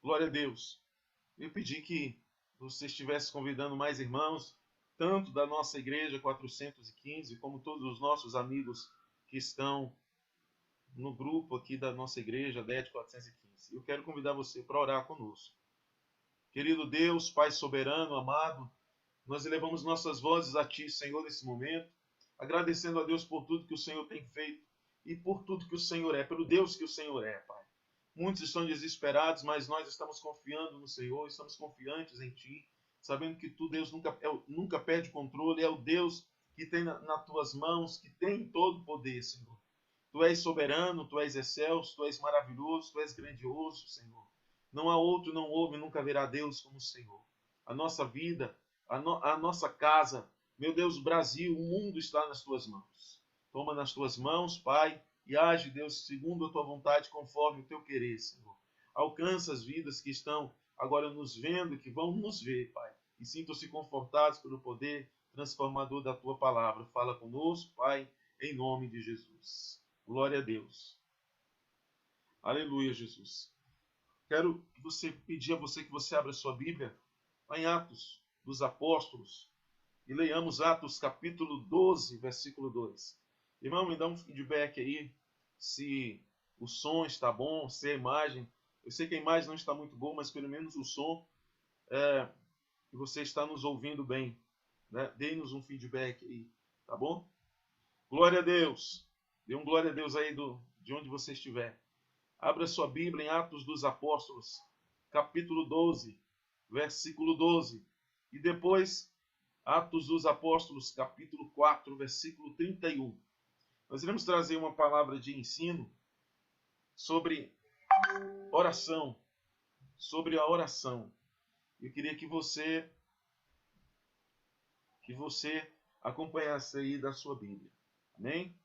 Glória a Deus. Eu pedi que você estivesse convidando mais irmãos, tanto da nossa igreja 415, como todos os nossos amigos que estão no grupo aqui da nossa igreja, DET 415. Eu quero convidar você para orar conosco. Querido Deus, Pai soberano, amado, nós elevamos nossas vozes a Ti, Senhor, nesse momento, agradecendo a Deus por tudo que o Senhor tem feito e por tudo que o Senhor é, pelo Deus que o Senhor é, Pai. Muitos estão desesperados, mas nós estamos confiando no Senhor, estamos confiantes em Ti, sabendo que Tu, Deus, nunca perde controle, é o Deus que tem nas Tuas mãos, que tem todo o poder, Senhor. Tu és soberano, Tu és excelso, Tu és maravilhoso, Tu és grandioso, Senhor. Não há outro, não houve, nunca haverá Deus como o Senhor. A nossa vida, a nossa casa, meu Deus, o Brasil, o mundo está nas Tuas mãos. Toma nas Tuas mãos, Pai, e age, Deus, segundo a Tua vontade, conforme o Teu querer, Senhor. Alcança as vidas que estão agora nos vendo, que vão nos ver, Pai, e sintam-se confortados pelo poder transformador da Tua palavra. Fala conosco, Pai, em nome de Jesus. Glória a Deus. Aleluia, Jesus. Quero pedir a você que você abra sua Bíblia lá em Atos dos Apóstolos e leiamos Atos capítulo 12, versículo 2. Irmão, me dá um feedback aí se o som está bom, se a imagem. Eu sei que a imagem não está muito boa, mas pelo menos o som que você está nos ouvindo bem. Né? Dê-nos um feedback aí, tá bom? Glória a Deus. Dê um glória a Deus aí de onde você estiver. Abra sua Bíblia em Atos dos Apóstolos, capítulo 12, versículo 12. E depois, Atos dos Apóstolos, capítulo 4, versículo 31. Nós iremos trazer uma palavra de ensino sobre oração, sobre a oração. Eu queria que você acompanhasse aí da sua Bíblia. Amém?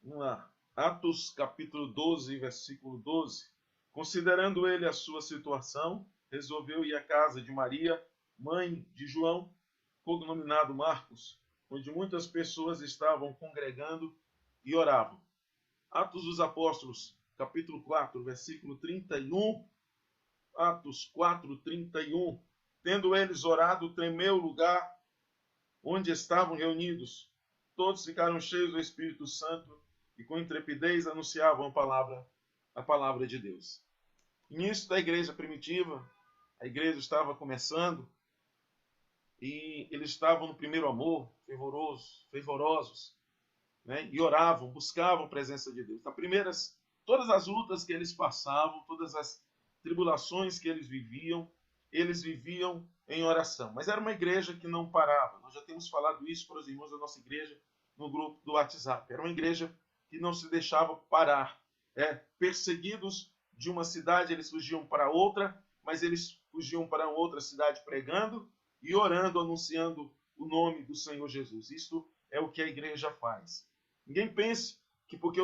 Vamos lá. Atos capítulo 12, versículo 12. Considerando ele a sua situação, resolveu ir à casa de Maria, mãe de João, cognominado Marcos, onde muitas pessoas estavam congregando e oravam. Atos dos Apóstolos, capítulo 4, versículo 31. Atos 4, 31. Tendo eles orado, tremeu o lugar onde estavam reunidos. Todos ficaram cheios do Espírito Santo e com intrepidez anunciavam a palavra de Deus. Início da igreja primitiva, a igreja estava começando e eles estavam no primeiro amor, fervorosos, né? E oravam, buscavam a presença de Deus. Todas as lutas que eles passavam, todas as tribulações que eles viviam em oração. Mas era uma igreja que não parava. Nós já temos falado isso para os irmãos da nossa igreja no grupo do WhatsApp. Era uma igreja que não se deixava parar. Perseguidos de uma cidade, eles fugiam para outra, mas eles fugiam para outra cidade pregando e orando, anunciando o nome do Senhor Jesus. Isto é o que a igreja faz. Ninguém pense que porque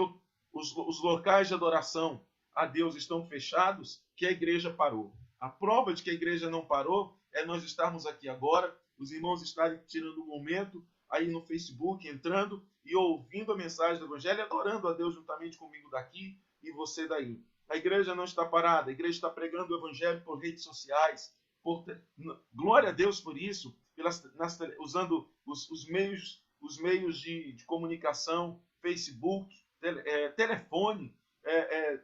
os locais de adoração a Deus estão fechados, que a igreja parou. A prova de que a igreja não parou é nós estarmos aqui agora, os irmãos estarem tirando um momento aí no Facebook, entrando e ouvindo a mensagem do Evangelho, adorando a Deus juntamente comigo daqui e você daí. A igreja não está parada, a igreja está pregando o Evangelho por redes sociais. Glória a Deus por isso, usando os meios de comunicação, Facebook, telefone,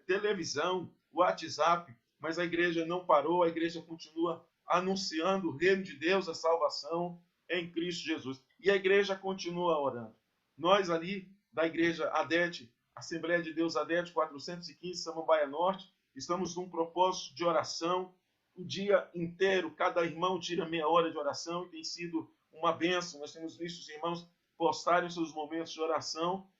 televisão, WhatsApp, mas a igreja não parou, a igreja continua anunciando o reino de Deus, a salvação em Cristo Jesus. E a igreja continua orando. Nós ali, da igreja ADET, Assembleia de Deus ADET 415, Samambaia Norte, estamos num propósito de oração, o dia inteiro, cada irmão tira meia hora de oração e tem sido uma bênção. Nós temos visto os irmãos postarem seus momentos de oração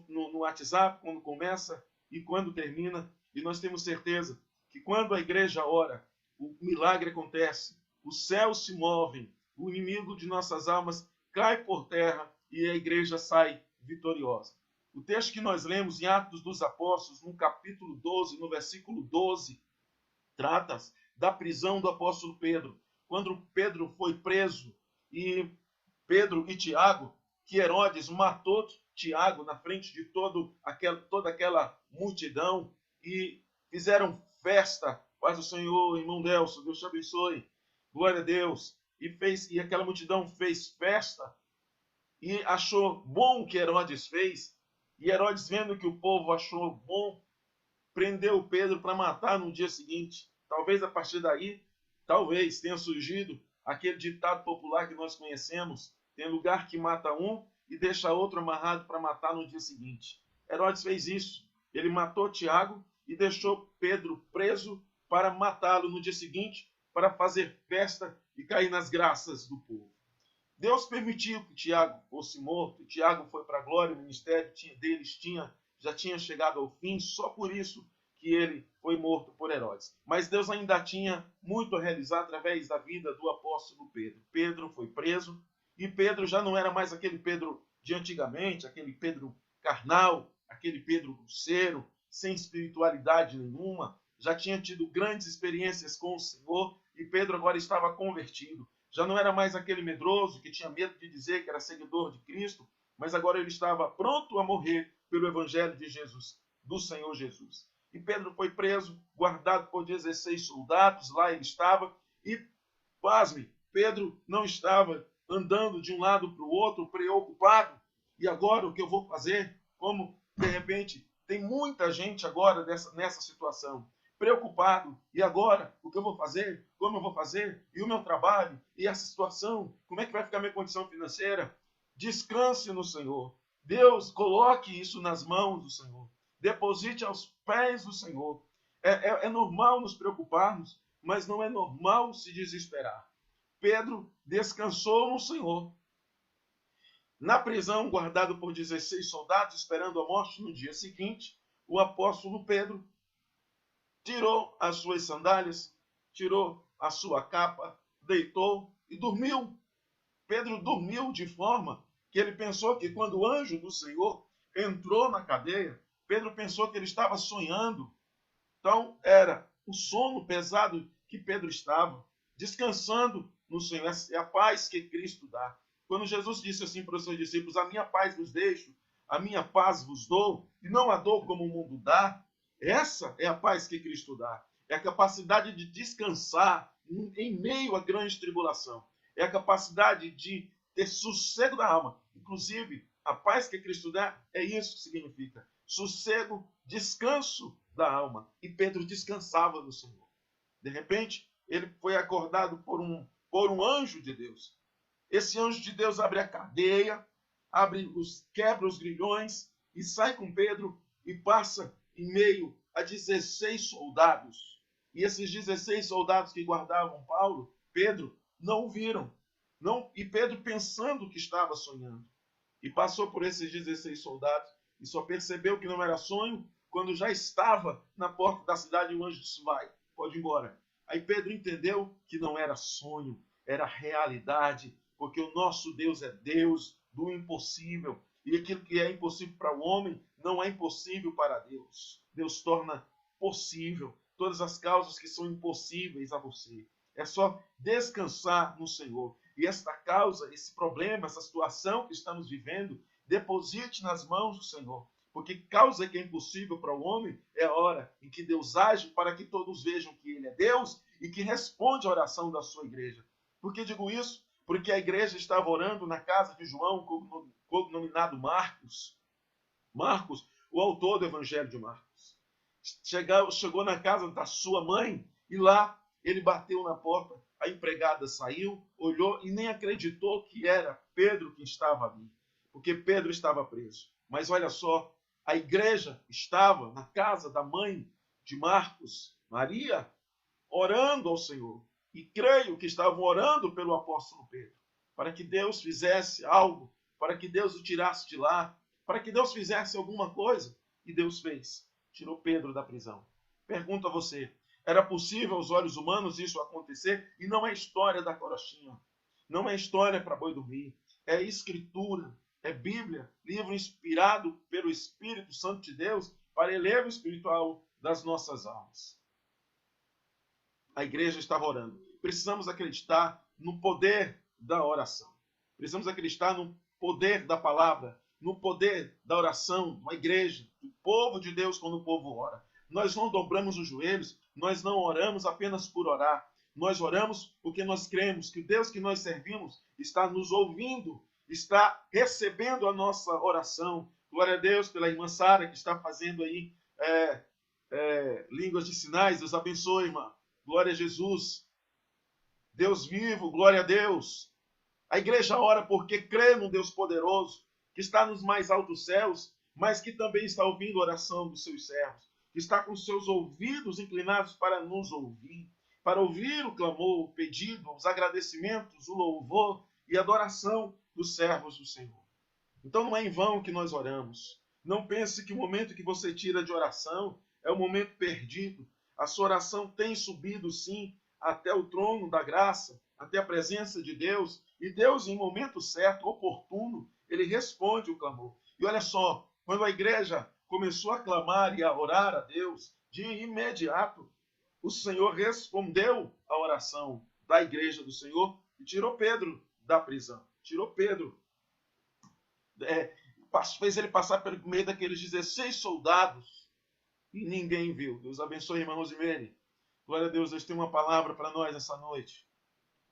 no WhatsApp, quando começa e quando termina. E nós temos certeza que quando a igreja ora, o milagre acontece, os céus se movem, o inimigo de nossas almas cai por terra e a igreja sai vitoriosa. O texto que nós lemos em Atos dos Apóstolos, no capítulo 12, no versículo 12, trata da prisão do apóstolo Pedro. Quando Pedro foi preso e Pedro e Tiago, que Herodes matou Tiago na frente de toda aquela multidão e fizeram festa Paz do Senhor, irmão Delso, Deus te abençoe. Glória a Deus. E aquela multidão fez festa e achou bom o que Herodes fez. E Herodes, vendo que o povo achou bom, prendeu Pedro para matar no dia seguinte. Talvez a partir daí, talvez tenha surgido aquele ditado popular que nós conhecemos: tem lugar que mata um e deixa outro amarrado para matar no dia seguinte. Herodes fez isso. Ele matou Tiago e deixou Pedro preso para matá-lo no dia seguinte, para fazer festa e cair nas graças do povo. Deus permitiu que Tiago fosse morto. Tiago foi para a glória, o ministério deles já tinha chegado ao fim, só por isso que ele foi morto por Herodes. Mas Deus ainda tinha muito a realizar através da vida do apóstolo Pedro. Pedro foi preso e Pedro já não era mais aquele Pedro de antigamente, aquele Pedro carnal, aquele Pedro grosseiro, sem espiritualidade nenhuma. Já tinha tido grandes experiências com o Senhor e Pedro agora estava convertido. Já não era mais aquele medroso que tinha medo de dizer que era seguidor de Cristo, mas agora ele estava pronto a morrer pelo evangelho de Jesus, do Senhor Jesus. E Pedro foi preso, guardado por 16 soldados, lá ele estava, e, pasme, Pedro não estava andando de um lado para o outro, preocupado. E agora o que eu vou fazer? Como, de repente, tem muita gente agora nessa situação, preocupado. E agora, o que eu vou fazer? Como eu vou fazer? E o meu trabalho? E essa situação? Como é que vai ficar a minha condição financeira? Descanse no Senhor. Deus, coloque isso nas mãos do Senhor. Deposite aos pés do Senhor. É normal nos preocuparmos, mas não é normal se desesperar. Pedro descansou no Senhor. Na prisão, guardado por 16 soldados, esperando a morte no dia seguinte, o apóstolo Pedro tirou as suas sandálias, tirou a sua capa, deitou e dormiu. Pedro dormiu de forma que ele pensou que quando o anjo do Senhor entrou na cadeia, Pedro pensou que ele estava sonhando. Então, era o sono pesado que Pedro estava, descansando no Senhor. É a paz que Cristo dá. Quando Jesus disse assim para os seus discípulos: a minha paz vos deixo, a minha paz vos dou, e não a dou como o mundo dá, essa é a paz que Cristo dá. É a capacidade de descansar em meio à grande tribulação. É a capacidade de ter sossego da alma. Inclusive, a paz que Cristo dá é isso que significa. Sossego, descanso da alma. E Pedro descansava no Senhor. De repente, ele foi acordado por um anjo de Deus. Esse anjo de Deus abre a cadeia, quebra os grilhões e sai com Pedro e passa em meio a 16 soldados. E esses 16 soldados que guardavam Pedro, não o viram. E Pedro pensando que estava sonhando. E passou por esses 16 soldados e só percebeu que não era sonho quando já estava na porta da cidade e o anjo disse: vai, pode ir embora. Aí Pedro entendeu que não era sonho, era realidade, porque o nosso Deus é Deus do impossível. E aquilo que é impossível para o homem não é impossível para Deus. Deus torna possível todas as causas que são impossíveis a você. É só descansar no Senhor. E esta causa, esse problema, essa situação que estamos vivendo, deposite nas mãos do Senhor. Porque causa que é impossível para o homem é a hora em que Deus age para que todos vejam que Ele é Deus e que responde à oração da sua igreja. Por que digo isso? Porque a igreja estava orando na casa de João, cognominado Marcos. Marcos, o autor do Evangelho de Marcos. Chegou na casa da sua mãe e lá ele bateu na porta. A empregada saiu, olhou e nem acreditou que era Pedro que estava ali, porque Pedro estava preso. Mas olha só, a igreja estava na casa da mãe de Marcos, Maria, orando ao Senhor. E creio que estavam orando pelo apóstolo Pedro, para que Deus fizesse algo, para que Deus o tirasse de lá, para que Deus fizesse alguma coisa. E Deus fez. Tirou Pedro da prisão. Pergunto a você, era possível aos olhos humanos isso acontecer? E não é história da carochinha. Não é história para boi dormir. É escritura, é Bíblia, livro inspirado pelo Espírito Santo de Deus para elevo espiritual das nossas almas. A igreja estava orando. Precisamos acreditar no poder da oração. Precisamos acreditar no poder da palavra, no poder da oração, da igreja, do povo de Deus quando o povo ora. Nós não dobramos os joelhos nós não oramos apenas por orar. Nós oramos porque nós cremos que o Deus que nós servimos está nos ouvindo, está recebendo a nossa oração. Glória a Deus pela irmã Sara, que está fazendo aí línguas de sinais. Deus abençoe, irmã. Glória a Jesus. Deus vivo, glória a Deus. A igreja ora porque crê num Deus poderoso, que está nos mais altos céus, mas que também está ouvindo a oração dos seus servos, que está com seus ouvidos inclinados para nos ouvir, para ouvir o clamor, o pedido, os agradecimentos, o louvor e a adoração dos servos do Senhor. Então não é em vão que nós oramos. Não pense que o momento que você tira de oração é um momento perdido. A sua oração tem subido, sim, até o trono da graça, até a presença de Deus. E Deus, em momento certo, oportuno, ele responde o clamor. E olha só, quando a igreja começou a clamar e a orar a Deus, de imediato, o Senhor respondeu à oração da igreja do Senhor e tirou Pedro da prisão. Tirou Pedro. Fez ele passar pelo meio daqueles 16 soldados e ninguém viu. Deus abençoe, irmã Rosemary. Glória a Deus, Deus tem uma palavra para nós essa noite,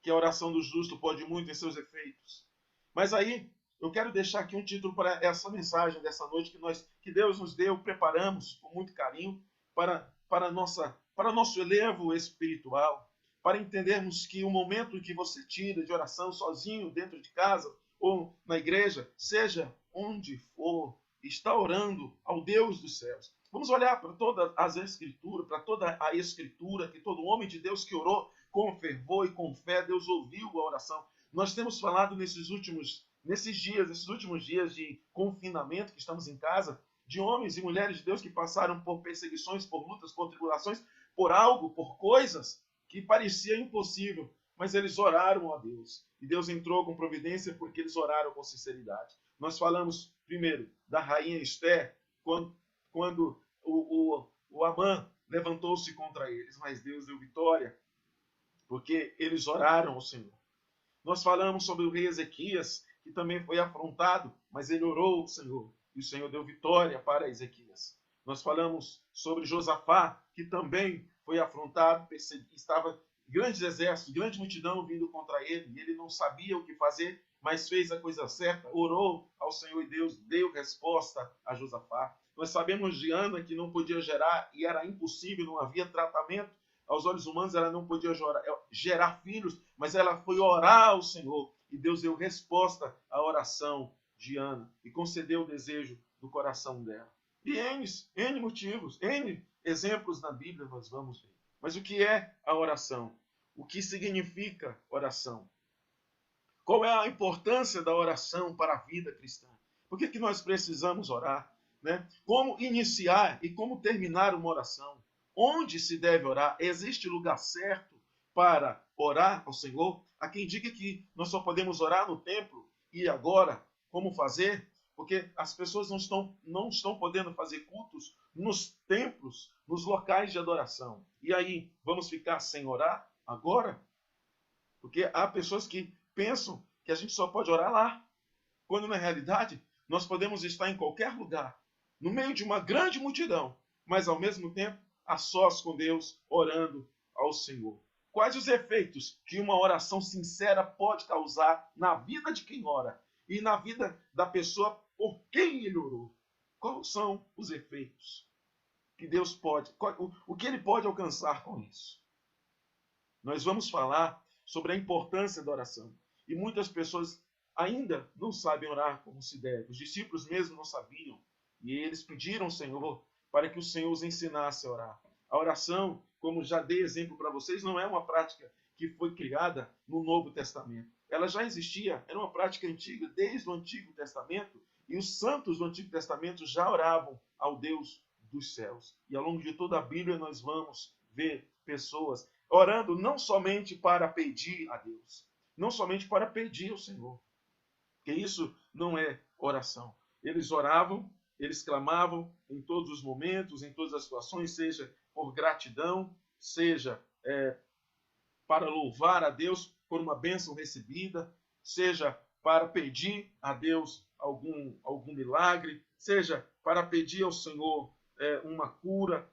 que a oração do justo pode muito em seus efeitos. Mas aí, eu quero deixar aqui um título para essa mensagem dessa noite que Deus nos deu, preparamos com muito carinho para nosso elevo espiritual, para entendermos que o momento que você tira de oração sozinho, dentro de casa ou na igreja, seja onde for, está orando ao Deus dos céus. Vamos olhar para todas as escrituras, para toda a escritura, que todo homem de Deus que orou com fervor e com fé, Deus ouviu a oração. Nós temos falado nesses últimos dias de confinamento que estamos em casa, de homens e mulheres de Deus que passaram por perseguições, por lutas, por tribulações, por algo, por coisas que parecia impossível, mas eles oraram a Deus. E Deus entrou com providência porque eles oraram com sinceridade. Nós falamos primeiro da rainha Esther, quando o Amã levantou-se contra eles, mas Deus deu vitória, porque eles oraram ao Senhor. Nós falamos sobre o rei Ezequias, que também foi afrontado, mas ele orou ao Senhor, e o Senhor deu vitória para Ezequias. Nós falamos sobre Josafá, que também foi afrontado, estava grandes exércitos, grande multidão vindo contra ele, e ele não sabia o que fazer, mas fez a coisa certa, orou ao Senhor, e Deus deu resposta a Josafá. Nós sabemos de Ana, que não podia gerar, e era impossível, não havia tratamento. Aos olhos humanos, ela não podia gerar filhos, mas ela foi orar ao Senhor, e Deus deu resposta à oração de Ana, e concedeu o desejo do coração dela. E N motivos, N exemplos na Bíblia nós vamos ver. Mas o que é a oração? O que significa oração? Qual é a importância da oração para a vida cristã? Por que nós precisamos orar? Né? Como iniciar e como terminar uma oração? Onde se deve orar? Existe lugar certo para orar ao Senhor? Há quem diga que nós só podemos orar no templo. E agora, como fazer? Porque as pessoas não estão podendo fazer cultos nos templos, nos locais de adoração. E aí, vamos ficar sem orar agora? Porque há pessoas que pensam que a gente só pode orar lá, quando na realidade nós podemos estar em qualquer lugar, no meio de uma grande multidão, mas ao mesmo tempo a sós com Deus, orando ao Senhor. Quais os efeitos que uma oração sincera pode causar na vida de quem ora e na vida da pessoa por quem ele orou? Quais são os efeitos que Deus pode, o que ele pode alcançar com isso? Nós vamos falar sobre a importância da oração. E muitas pessoas ainda não sabem orar como se deve. Os discípulos mesmo não sabiam. E eles pediram ao Senhor para que o Senhor os ensinasse a orar. A oração, como já dei exemplo para vocês, não é uma prática que foi criada no Novo Testamento. Ela já existia, era uma prática antiga desde o Antigo Testamento. E os santos do Antigo Testamento já oravam ao Deus dos céus. E ao longo de toda a Bíblia nós vamos ver pessoas orando não somente para pedir a Deus, não somente para pedir ao Senhor, porque isso não é oração. Eles oravam, eles clamavam em todos os momentos, em todas as situações, seja por gratidão, seja para louvar a Deus por uma bênção recebida, seja para pedir a Deus algum milagre, seja para pedir ao Senhor uma cura.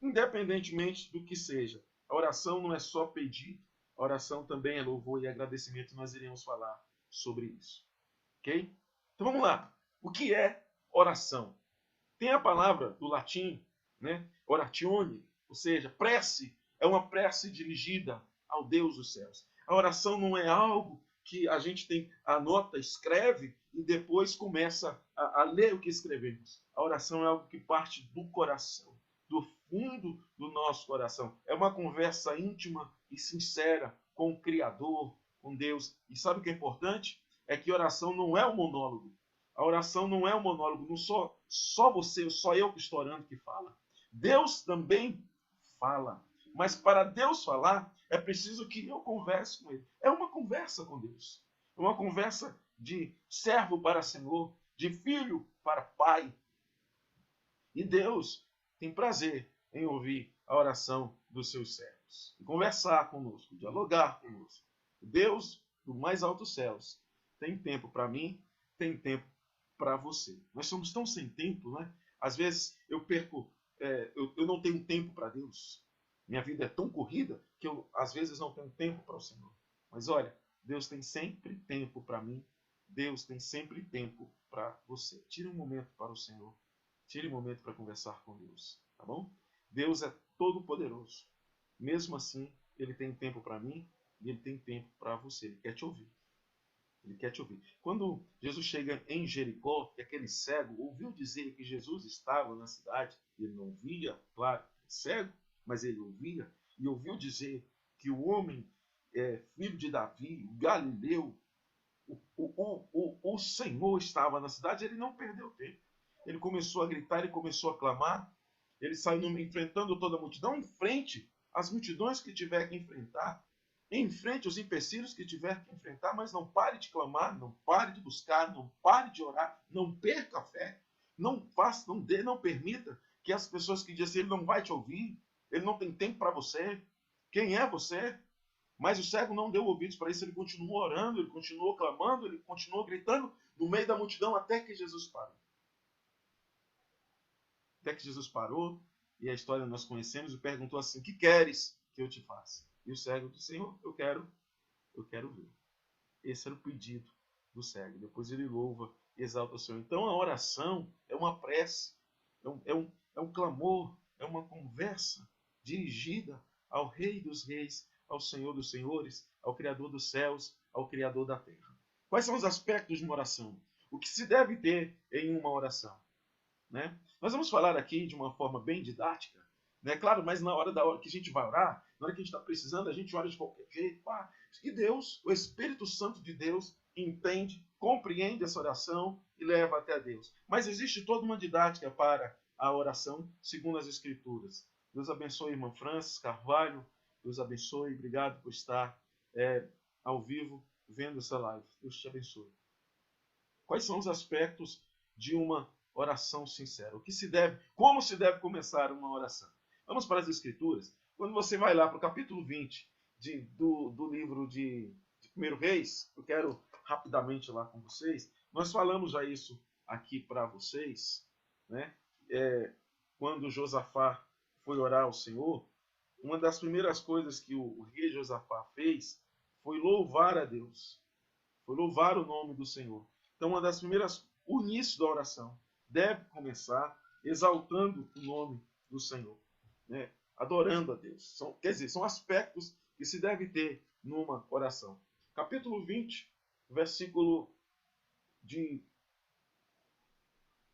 independentemente do que seja. A oração não é só pedido, a oração também é louvor e agradecimento. Nós iremos falar sobre isso. Ok? Então vamos lá. O que é oração? Tem a palavra do latim, né? Oratione, ou seja, prece. É uma prece dirigida ao Deus dos céus. A oração não é algo que a gente anota, escreve e depois começa a ler o que escrevemos. A oração é algo que parte do coração, do fundo do nosso coração. É uma conversa íntima e sincera com o Criador, com Deus. E sabe o que é importante? É que oração não é um monólogo. A oração não é um monólogo, não só você, só eu que estou orando que fala. Deus também fala. Mas para Deus falar, é preciso que eu converse com Ele. É uma conversa com Deus. É uma conversa de servo para Senhor, de filho para pai. E Deus tem prazer em ouvir a oração dos seus servos. E conversar conosco, dialogar conosco. Deus do mais altos céus tem tempo para mim, tem tempo para você. Nós somos tão sem tempo, né? Às vezes eu perco, eu não tenho tempo para Deus. Minha vida é tão corrida que eu, às vezes, não tenho tempo para o Senhor. Mas olha, Deus tem sempre tempo para mim. Deus tem sempre tempo para você. Tire um momento para o Senhor. Tire um momento para conversar com Deus. Tá bom? Deus é todo poderoso. Mesmo assim, Ele tem tempo para mim e Ele tem tempo para você. Ele quer te ouvir. Ele quer te ouvir. Quando Jesus chega em Jericó, que aquele cego ouviu dizer que Jesus estava na cidade, ele não via, claro, cego, mas ele ouvia, e ouviu dizer que o homem, filho de Davi, o Galileu, o Senhor estava na cidade, ele não perdeu tempo. Ele começou a gritar, ele começou a clamar, ele saiu enfrentando toda a multidão, enfrente as multidões que tiver que enfrentar, enfrente os empecilhos que tiver que enfrentar, mas não pare de clamar, não pare de buscar, não pare de orar, não perca a fé, não faça, não permita que as pessoas que dizem ele não vai te ouvir, ele não tem tempo para você. Quem é você? Mas o cego não deu ouvidos para isso, ele continuou orando, ele continuou clamando, ele continuou gritando no meio da multidão até que Jesus parou. Até que Jesus parou, e a história nós conhecemos, e perguntou assim: o que queres que eu te faça? E o cego disse: Senhor, eu quero ver. Esse era o pedido do cego. Depois ele louva e exalta o Senhor. Então a oração é uma prece, é um clamor, é uma conversa dirigida ao Rei dos Reis, ao Senhor dos Senhores, ao Criador dos céus, ao Criador da terra. Quais são os aspectos de uma oração? O que se deve ter em uma oração? Né? Nós vamos falar aqui de uma forma bem didática, né? Claro, mas na hora que a gente vai orar, na hora que a gente está precisando, a gente ora de qualquer jeito. Pá. E Deus, o Espírito Santo de Deus, entende, compreende essa oração e leva até a Deus. Mas existe toda uma didática para a oração segundo as Escrituras. Deus abençoe, irmã Francis Carvalho. Deus abençoe. Obrigado por estar ao vivo vendo essa live. Deus te abençoe. Quais são os aspectos de uma oração sincera? Como se deve começar uma oração? Vamos para as Escrituras. Quando você vai lá para o capítulo 20 do livro de 1 Reis, eu quero rapidamente lá com vocês. Nós falamos já isso aqui para vocês, né? Quando Josafá foi orar ao Senhor, uma das primeiras coisas que o rei Josafá fez foi louvar a Deus, foi louvar o nome do Senhor. Então, o início da oração deve começar exaltando o nome do Senhor, né? Adorando a Deus. São aspectos que se deve ter numa oração. Capítulo 20, versículo de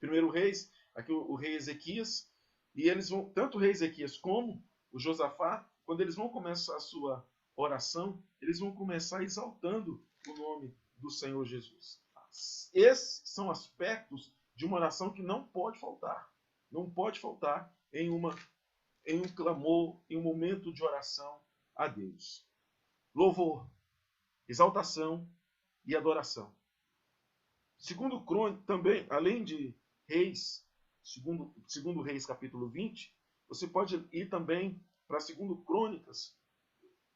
1 Reis, aqui o rei Ezequias, e eles vão, tanto o rei Ezequias como o Josafá, quando eles vão começar a sua oração, eles vão começar exaltando o nome do Senhor Jesus. Esses são aspectos de uma oração que não pode faltar. Não pode faltar em um clamor, em um momento de oração a Deus. Louvor, exaltação e adoração. Segundo Crônicas, também, além de Reis, segundo Reis capítulo 20, você pode ir também para segundo Crônicas.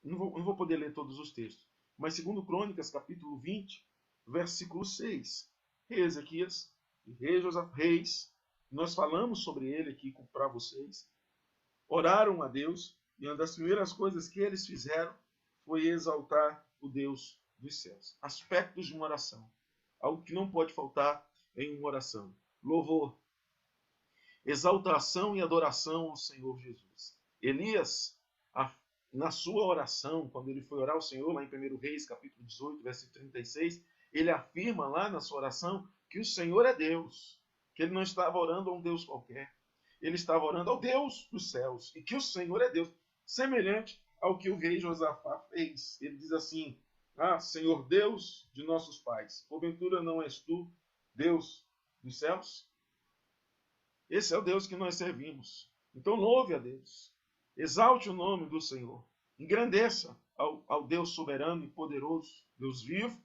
Não vou poder ler todos os textos, mas segundo Crônicas capítulo 20, versículo 6. Rei Ezequias e rei Josafá, nós falamos sobre ele aqui para vocês. oraram a Deus, e uma das primeiras coisas que eles fizeram foi exaltar o Deus dos céus. Aspectos de uma oração. Algo que não pode faltar em uma oração. Louvor, exaltação e adoração ao Senhor Jesus. Elias, na sua oração, quando ele foi orar ao Senhor, lá em 1 Reis, capítulo 18, versículo 36, ele afirma lá na sua oração que o Senhor é Deus, que ele não estava orando a um Deus qualquer, ele estava orando ao Deus dos céus, e que o Senhor é Deus, semelhante ao que o rei Josafá fez. Ele diz assim: Senhor Deus de nossos pais, porventura não és tu Deus dos céus? Esse é o Deus que nós servimos. Então louve a Deus. Exalte o nome do Senhor. Engrandeça ao Deus soberano e poderoso, Deus vivo,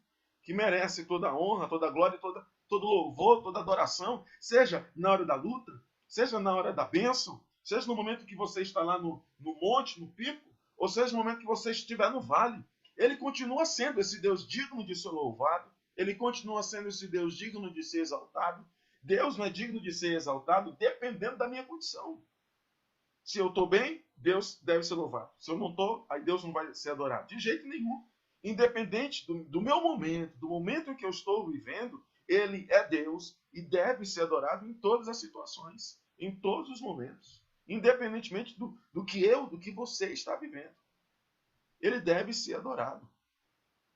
que merece toda a honra, toda a glória, todo louvor, toda adoração, seja na hora da luta, seja na hora da bênção, seja no momento que você está lá no monte, no pico, ou seja no momento que você estiver no vale. Ele continua sendo esse Deus digno de ser louvado, ele continua sendo esse Deus digno de ser exaltado. Deus não é digno de ser exaltado dependendo da minha condição. Se eu estou bem, Deus deve ser louvado. Se eu não estou, aí Deus não vai ser adorado. De jeito nenhum. Independente do meu momento, do momento em que eu estou vivendo, Ele é Deus e deve ser adorado em todas as situações, em todos os momentos. Independentemente do que você está vivendo. Ele deve ser adorado.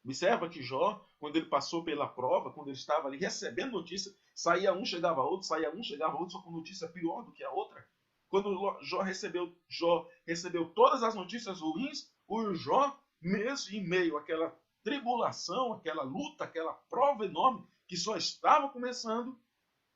Observa que Jó, quando ele passou pela prova, quando ele estava ali recebendo notícia, saía um, chegava outro, saía um, chegava outro, só com notícia pior do que a outra. Quando Jó recebeu todas as notícias ruins, o Jó, mesmo em meio àquela tribulação, aquela luta, aquela prova enorme que só estava começando,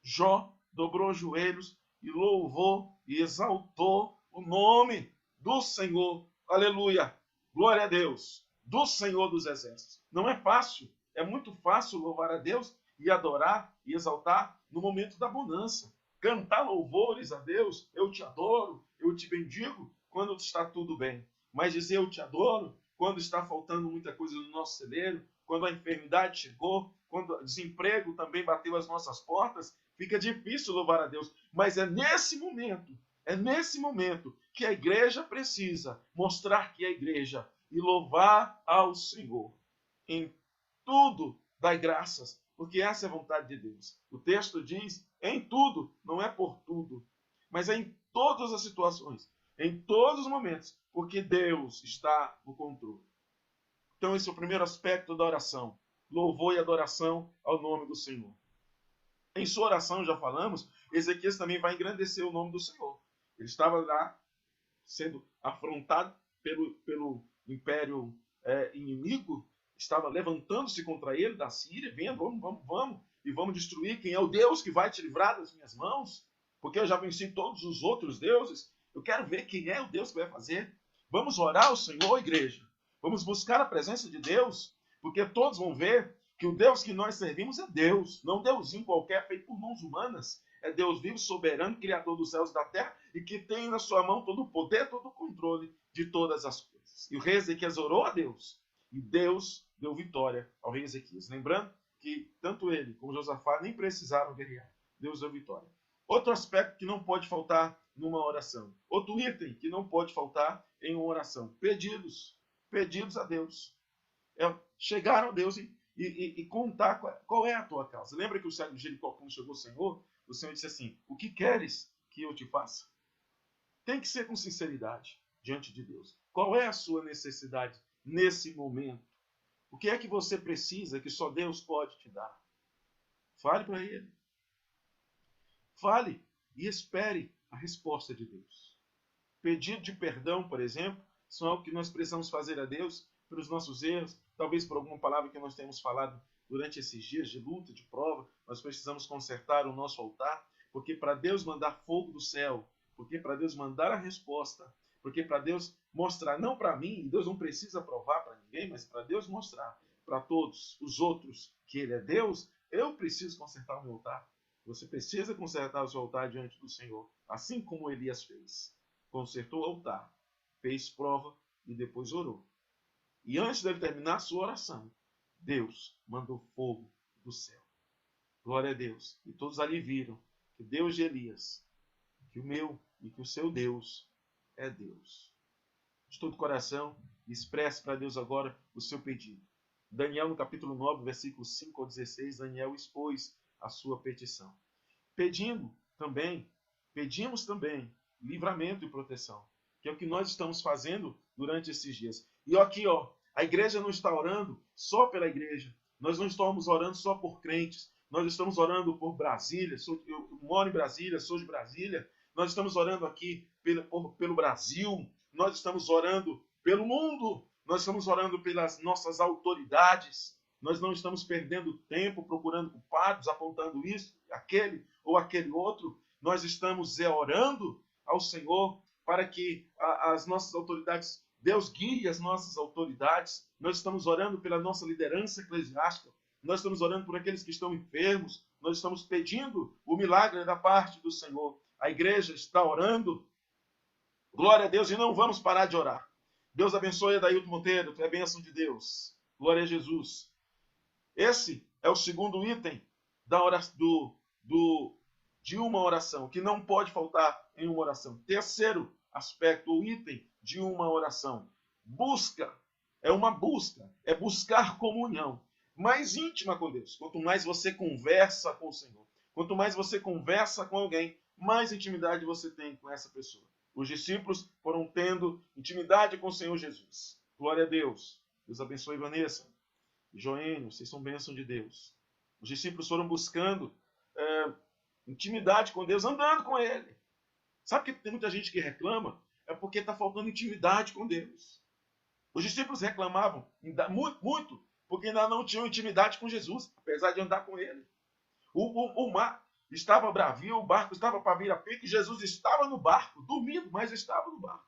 Jó dobrou os joelhos e louvou e exaltou o nome do Senhor. Aleluia! Glória a Deus! Do Senhor dos Exércitos. Não é fácil, é muito fácil louvar a Deus e adorar e exaltar no momento da bonança. Cantar louvores a Deus, eu te adoro, eu te bendigo, quando está tudo bem. Mas dizer eu te adoro, quando está faltando muita coisa no nosso celeiro, quando a enfermidade chegou, quando o desemprego também bateu as nossas portas, fica difícil louvar a Deus. Mas é nesse momento que a igreja precisa mostrar que é a igreja e louvar ao Senhor. Em tudo dai graças, porque essa é a vontade de Deus. O texto diz, em tudo, não é por tudo, mas é em todas as situações, em todos os momentos, porque Deus está no controle. Então esse é o primeiro aspecto da oração, louvor e adoração ao nome do Senhor. Em sua oração, já falamos, Ezequias também vai engrandecer o nome do Senhor. Ele estava lá sendo afrontado pelo império inimigo, estava levantando-se contra ele da Síria, vendo, vamos, e vamos destruir quem é o Deus que vai te livrar das minhas mãos, porque eu já venci todos os outros deuses, eu quero ver quem é o Deus que vai fazer. Vamos orar ao Senhor, igreja, vamos buscar a presença de Deus, porque todos vão ver que o Deus que nós servimos é Deus, não deusinho qualquer feito por mãos humanas. É Deus vivo, soberano, criador dos céus e da terra, e que tem na sua mão todo o poder, todo o controle de todas as coisas. E o rei Ezequias orou a Deus, e Deus deu vitória ao rei Ezequias. Lembrando que tanto ele como Josafá nem precisaram guerrear. Deus deu vitória. Outro aspecto que não pode faltar numa oração. Outro item que não pode faltar em uma oração. Pedidos. Pedidos a Deus. Chegar a Deus e contar qual é a tua causa. Lembra que o cego de Jericó, quando chegou ao Senhor, o Senhor disse assim, o que queres que eu te faça? Tem que ser com sinceridade diante de Deus. Qual é a sua necessidade nesse momento? O que é que você precisa que só Deus pode te dar? Fale para Ele. Fale e espere a resposta de Deus. Pedido de perdão, por exemplo, são algo que nós precisamos fazer a Deus pelos nossos erros, talvez por alguma palavra que nós temos falado durante esses dias de luta, de prova, nós precisamos consertar o nosso altar, porque para Deus mandar fogo do céu, porque para Deus mandar a resposta, porque para Deus mostrar, não para mim, Deus não precisa provar para ninguém, mas para Deus mostrar para todos os outros que Ele é Deus, eu preciso consertar o meu altar. Você precisa consertar o seu altar diante do Senhor, assim como Elias fez. Consertou o altar, fez prova e depois orou. E antes dele terminar a sua oração, Deus mandou fogo do céu. Glória a Deus. E todos ali viram que Deus de Elias, que o meu e que o seu Deus é Deus. De todo o coração, expresse para Deus agora o seu pedido. Daniel, no capítulo 9, versículos 5 ao 16, Daniel expôs a sua petição. Pedimos também livramento e proteção, que é o que nós estamos fazendo durante esses dias. E aqui, a igreja não está orando só pela igreja. Nós não estamos orando só por crentes. Nós estamos orando por Brasília. Eu moro em Brasília, sou de Brasília. Nós estamos orando aqui pelo Brasil. Nós estamos orando pelo mundo. Nós estamos orando pelas nossas autoridades. Nós não estamos perdendo tempo procurando culpados, apontando isso, aquele ou aquele outro. Nós estamos orando ao Senhor para que as nossas autoridades, Deus guie as nossas autoridades. Nós estamos orando pela nossa liderança eclesiástica. Nós estamos orando por aqueles que estão enfermos. Nós estamos pedindo o milagre da parte do Senhor. A igreja está orando. Glória a Deus, e não vamos parar de orar. Deus abençoe Adailton Monteiro, tu é a bênção de Deus. Glória a Jesus. Esse é o segundo item de uma oração, que não pode faltar em uma oração. Terceiro aspecto ou item de uma oração. Busca. É uma busca. É buscar comunhão mais íntima com Deus. Quanto mais você conversa com o Senhor, quanto mais você conversa com alguém, mais intimidade você tem com essa pessoa. Os discípulos foram tendo intimidade com o Senhor Jesus. Glória a Deus. Deus abençoe Vanessa. Joênio, vocês são bênção de Deus. Os discípulos foram buscando intimidade com Deus, andando com Ele. Sabe que tem muita gente que reclama? É porque está faltando intimidade com Deus. Os discípulos reclamavam muito, porque ainda não tinham intimidade com Jesus, apesar de andar com Ele. O mar estava bravio, o barco estava para vir a pique, e Jesus estava no barco, dormindo, mas estava no barco.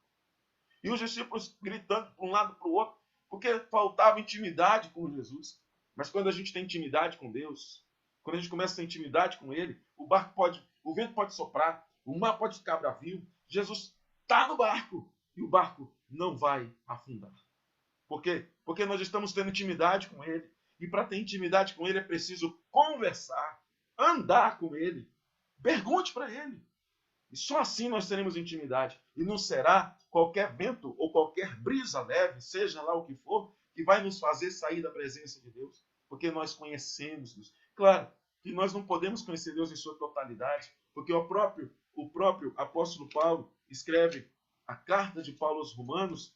E os discípulos gritando para um lado para o outro, porque faltava intimidade com Jesus. Mas quando a gente tem intimidade com Deus, quando a gente começa a ter intimidade com Ele, o vento pode soprar, o mar pode ficar bravio, Jesus está no barco e o barco não vai afundar. Por quê? Porque nós estamos tendo intimidade com Ele. E para ter intimidade com Ele é preciso conversar, andar com Ele. Pergunte para Ele. E só assim nós teremos intimidade. E não será qualquer vento ou qualquer brisa leve, seja lá o que for, que vai nos fazer sair da presença de Deus. Porque nós conhecemos Deus. Claro que nós não podemos conhecer Deus em sua totalidade, porque o próprio apóstolo Paulo escreve a carta de Paulo aos Romanos,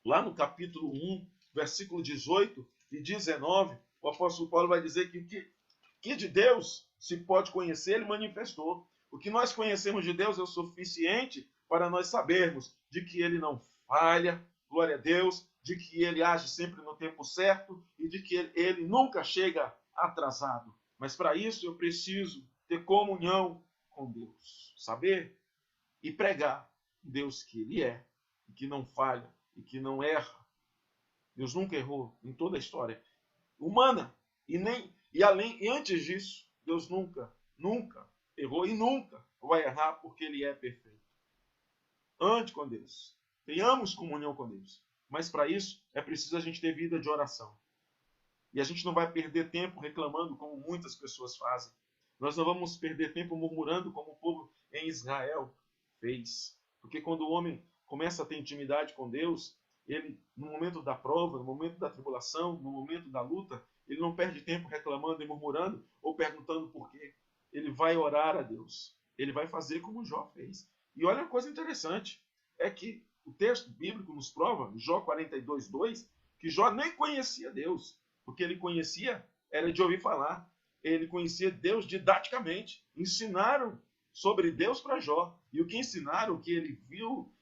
lá no capítulo 1, versículo 18 e 19, o apóstolo Paulo vai dizer que de Deus se pode conhecer, ele manifestou. O que nós conhecemos de Deus é o suficiente para nós sabermos de que Ele não falha, glória a Deus, de que Ele age sempre no tempo certo e de que Ele nunca chega atrasado. Mas para isso eu preciso ter comunhão com Deus, saber e pregar Deus que Ele é, e que não falha, e que não erra. Deus nunca errou em toda a história humana, e antes disso, Deus nunca errou e nunca vai errar, porque Ele é perfeito. Ande com Deus. Tenhamos comunhão com Deus. Mas para isso é preciso a gente ter vida de oração. E a gente não vai perder tempo reclamando como muitas pessoas fazem. Nós não vamos perder tempo murmurando como o povo em Israel fez. Porque quando o homem começa a ter intimidade com Deus, ele, no momento da prova, no momento da tribulação, no momento da luta, ele não perde tempo reclamando e murmurando ou perguntando por quê. Ele vai orar a Deus. Ele vai fazer como Jó fez. E olha uma coisa interessante, é que o texto bíblico nos prova, Jó 42:2, que Jó nem conhecia Deus. O que ele conhecia era de ouvir falar. Ele conhecia Deus didaticamente. Ensinaram sobre Deus para Jó. E o que ensinaram, o que ele viu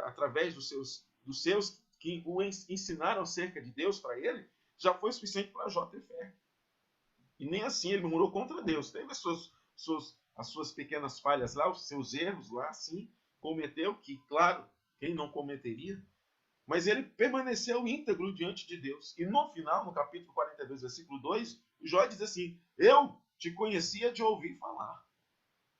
através dos seus que o ensinaram acerca de Deus para ele, já foi suficiente para Jó ter fé. E nem assim ele murmurou contra Deus. Teve as suas pequenas falhas lá, os seus erros lá, sim, cometeu, que, claro, quem não cometeria, mas ele permaneceu íntegro diante de Deus. E no final, no capítulo 42, versículo 2, Jó diz assim: eu te conhecia de ouvir falar.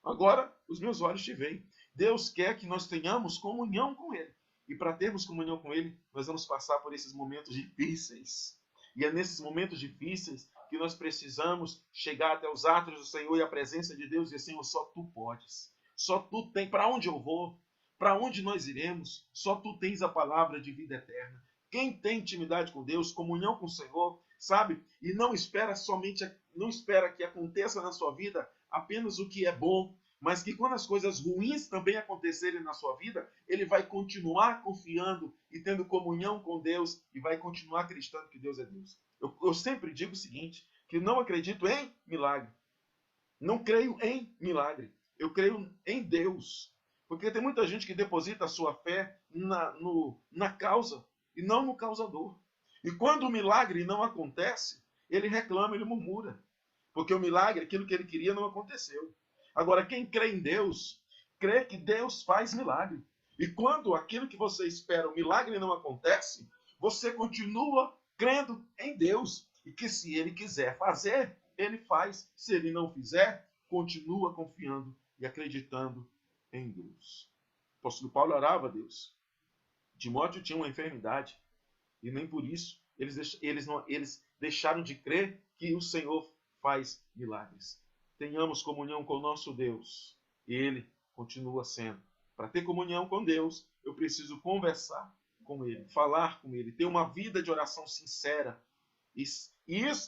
Agora os meus olhos te veem. Deus quer que nós tenhamos comunhão com Ele. E para termos comunhão com Ele, nós vamos passar por esses momentos difíceis. E é nesses momentos difíceis que nós precisamos chegar até os atos do Senhor e a presença de Deus e dizer: Senhor, só Tu podes. Só Tu tem. Para onde eu vou? Para onde nós iremos? Só tu tens a palavra de vida eterna. Quem tem intimidade com Deus, comunhão com o Senhor, sabe? E não espera que aconteça na sua vida apenas o que é bom, mas que quando as coisas ruins também acontecerem na sua vida, ele vai continuar confiando e tendo comunhão com Deus e vai continuar acreditando que Deus é Deus. Eu sempre digo o seguinte, que não acredito em milagre. Não creio em milagre. Eu creio em Deus. Porque tem muita gente que deposita a sua fé na causa e não no causador. E quando o milagre não acontece, ele reclama, ele murmura. Porque o milagre, aquilo que ele queria, não aconteceu. Agora, quem crê em Deus, crê que Deus faz milagre. E quando aquilo que você espera, o milagre não acontece, você continua crendo em Deus. E que se ele quiser fazer, ele faz. Se ele não fizer, continua confiando e acreditando em Deus. O apóstolo Paulo orava a Deus. Timóteo tinha uma enfermidade. E nem por isso eles deixaram de crer que o Senhor faz milagres. Tenhamos comunhão com o nosso Deus. E Ele continua sendo. Para ter comunhão com Deus, eu preciso conversar com Ele, falar com Ele, ter uma vida de oração sincera. E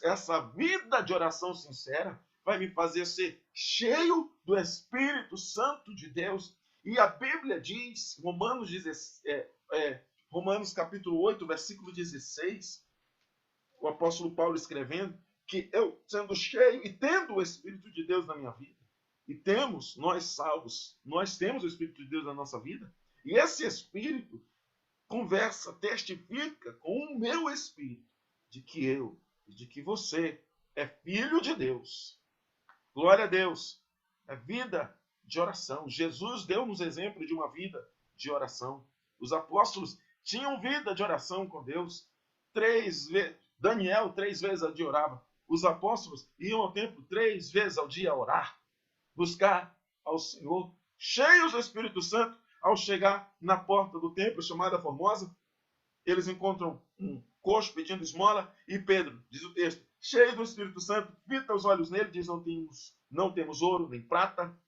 essa vida de oração sincera vai me fazer ser cheio do Espírito Santo de Deus. E a Bíblia diz, Romanos capítulo 8, versículo 16, o apóstolo Paulo escrevendo, que eu, sendo cheio e tendo o Espírito de Deus na minha vida, e temos, nós salvos, nós temos o Espírito de Deus na nossa vida, e esse Espírito conversa, testifica com o meu Espírito, de que você é filho de Deus. Glória a Deus. É vida de oração. Jesus deu-nos exemplo de uma vida de oração. Os apóstolos tinham vida de oração com Deus. Daniel 3 vezes ao dia orava. Os apóstolos iam ao templo 3 vezes ao dia orar, buscar ao Senhor, cheios do Espírito Santo. Ao chegar na porta do templo, chamada Formosa, eles encontram um coxo pedindo esmola e Pedro, diz o texto, cheio do Espírito Santo, fita os olhos nele, diz, não temos ouro nem prata,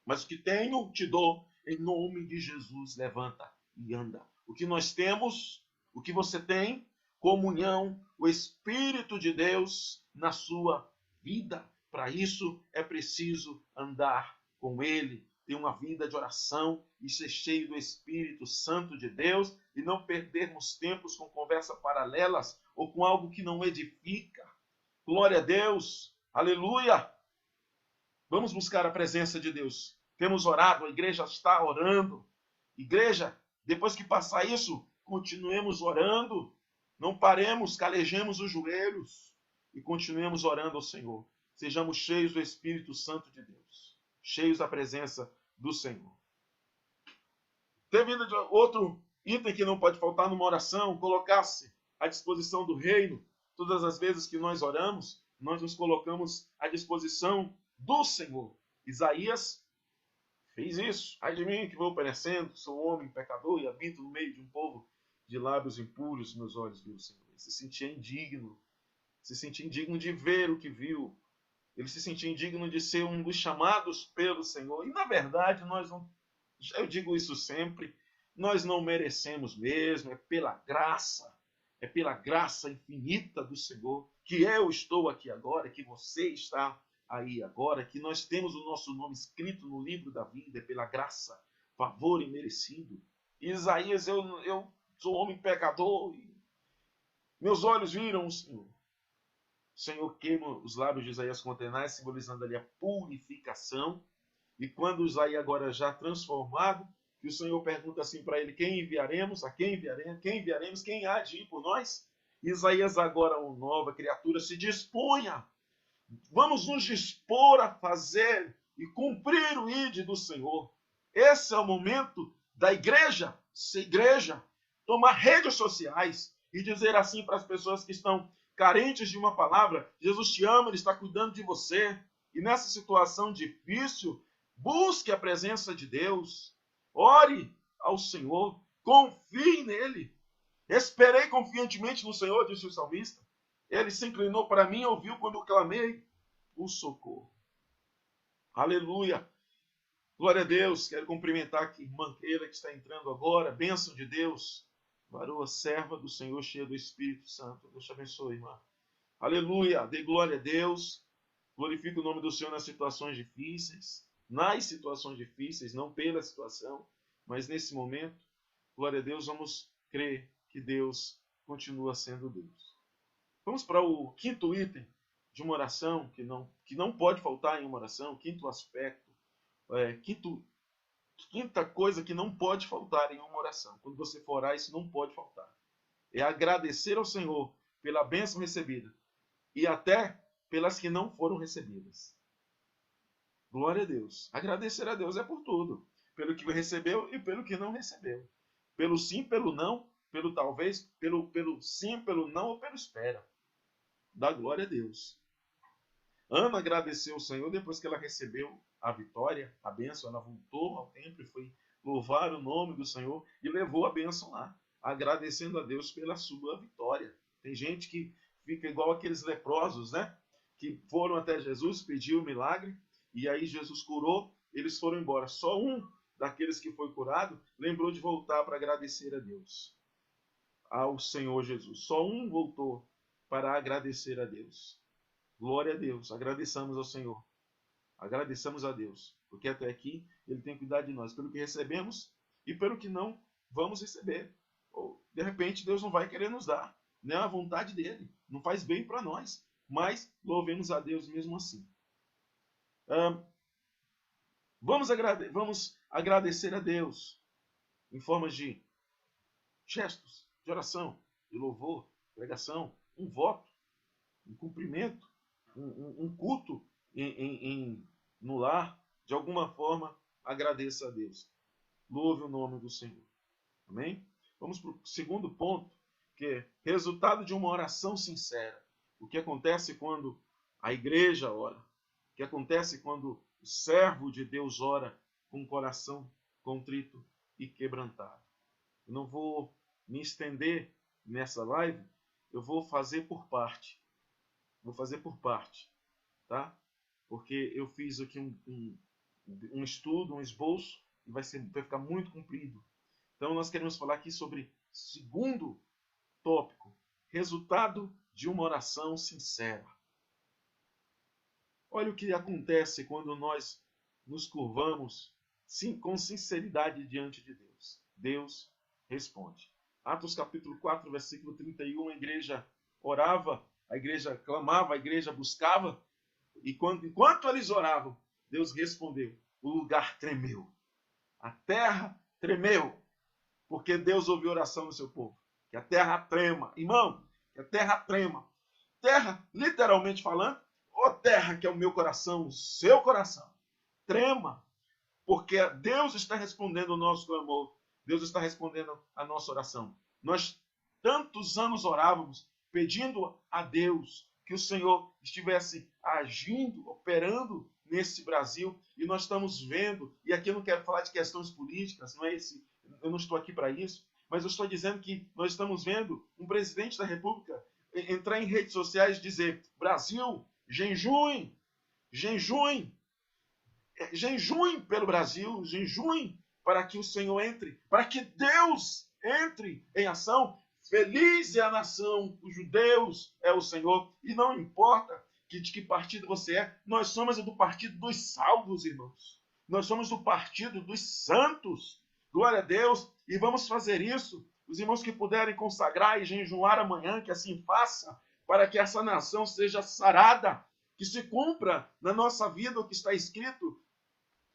mas o que tenho te dou, em nome de Jesus, levanta e anda. O que nós temos, o que você tem, comunhão, o Espírito de Deus na sua vida. Para isso é preciso andar com Ele, ter uma vida de oração e ser cheio do Espírito Santo de Deus e não perdermos tempos com conversas paralelas ou com algo que não edifica. Glória a Deus, aleluia! Vamos buscar a presença de Deus. Temos orado, a igreja está orando. Igreja, depois que passar isso, continuemos orando. Não paremos, calejemos os joelhos e continuemos orando ao Senhor. Sejamos cheios do Espírito Santo de Deus, cheios da presença do Senhor. Teve outro item que não pode faltar numa oração, colocar-se à disposição do reino. Todas as vezes que nós oramos, nós nos colocamos à disposição do Senhor. Isaías fez isso. Ai de mim que vou perecendo, sou homem pecador e habito no meio de um povo de lábios impuros, meus olhos viram o Senhor. Ele se sentia indigno de ver o que viu. Ele se sentia indigno de ser um dos chamados pelo Senhor. E na verdade, eu digo isso sempre, nós não merecemos mesmo, é pela graça infinita do Senhor, que eu estou aqui agora, que você está aí agora, que nós temos o nosso nome escrito no livro da vida, é pela graça, favor imerecido. Isaías, eu sou homem pecador, e meus olhos viram o Senhor. O Senhor queima os lábios de Isaías com tenaz, simbolizando ali a purificação. E quando Isaías agora já transformado, que o Senhor pergunta assim para ele, quem enviaremos? A quem enviaremos? Quem enviaremos? Quem há de ir por nós? Isaías agora, uma nova criatura, se disponha. Vamos nos dispor a fazer e cumprir o ide do Senhor. Esse é o momento da igreja, ser igreja, tomar redes sociais e dizer assim para as pessoas que estão carentes de uma palavra, Jesus te ama, Ele está cuidando de você. E nessa situação difícil, busque a presença de Deus, ore ao Senhor, confie nele. Esperei confiantemente no Senhor, disse o salmista. Ele se inclinou para mim e ouviu quando eu clamei o socorro. Aleluia! Glória a Deus. Quero cumprimentar aqui a irmã Keila que está entrando agora. Bênção de Deus. Varoa, serva do Senhor, cheia do Espírito Santo. Deus te abençoe, irmã. Aleluia. Dê glória a Deus. Glorifique o nome do Senhor nas situações difíceis. Nas situações difíceis, não pela situação, mas nesse momento, glória a Deus, vamos crer que Deus continua sendo Deus. Vamos para o quinto item de uma oração que não pode faltar em uma oração, quinto aspecto, quinta coisa que não pode faltar em uma oração. Quando você for orar, isso não pode faltar. É agradecer ao Senhor pela bênção recebida e até pelas que não foram recebidas. Glória a Deus. Agradecer a Deus é por tudo. Pelo que recebeu e pelo que não recebeu. Pelo sim, pelo não, pelo talvez, pelo sim, pelo não ou pelo espera. Dá glória a Deus. Ana agradeceu ao Senhor depois que ela recebeu a vitória, a bênção. Ela voltou ao templo e foi louvar o nome do Senhor e levou a bênção lá, agradecendo a Deus pela sua vitória. Tem gente que fica igual aqueles leprosos, né? Que foram até Jesus, pediu o milagre, e aí Jesus curou, eles foram embora. Só um daqueles que foi curado lembrou de voltar para agradecer a Deus, ao Senhor Jesus. Só um voltou para agradecer a Deus. Glória a Deus. Agradeçamos ao Senhor. Agradeçamos a Deus, porque até aqui Ele tem cuidado de nós, pelo que recebemos e pelo que não vamos receber. Ou, de repente, Deus não vai querer nos dar, não é a vontade dEle, não faz bem para nós, mas louvemos a Deus mesmo assim. Vamos agradecer a Deus em formas de gestos, de oração, de louvor, pregação, um voto, um cumprimento, um culto no lar. De alguma forma, agradeça a Deus. Louve o nome do Senhor. Amém? Vamos para o segundo ponto, que é resultado de uma oração sincera. O que acontece quando a igreja ora? O que acontece quando o servo de Deus ora com o coração contrito e quebrantado? Eu não vou me estender nessa live, eu vou fazer por parte. Vou fazer por parte, tá? Porque eu fiz aqui um estudo, um esboço, e vai ficar muito comprido. Então nós queremos falar aqui sobre segundo tópico, resultado de uma oração sincera. Olha o que acontece quando nós nos curvamos com sinceridade diante de Deus. Deus responde. Atos capítulo 4, versículo 31, a igreja orava, a igreja clamava, a igreja buscava, e enquanto eles oravam, Deus respondeu. O lugar tremeu. A terra tremeu. Porque Deus ouviu a oração do seu povo. Que a terra trema. Irmão, que a terra trema. Terra, literalmente falando, ó terra que é o meu coração, o seu coração, trema. Porque Deus está respondendo o nosso clamor. Deus está respondendo a nossa oração. Nós tantos anos orávamos, pedindo a Deus que o Senhor estivesse agindo, operando nesse Brasil, e nós estamos vendo, e aqui eu não quero falar de questões políticas, não é esse, eu não estou aqui para isso, mas eu estou dizendo que nós estamos vendo um presidente da República entrar em redes sociais e dizer: Brasil, jejum, jejum, jejum pelo Brasil, jejum para que o Senhor entre, para que Deus entre em ação. Feliz é a nação cujo Deus é o Senhor, e não importa de que partido você é, nós somos do partido dos salvos, irmãos. Nós somos do partido dos santos. Glória a Deus, e vamos fazer isso. Os irmãos que puderem consagrar e jejuar amanhã, que assim faça, para que essa nação seja sarada, que se cumpra na nossa vida o que está escrito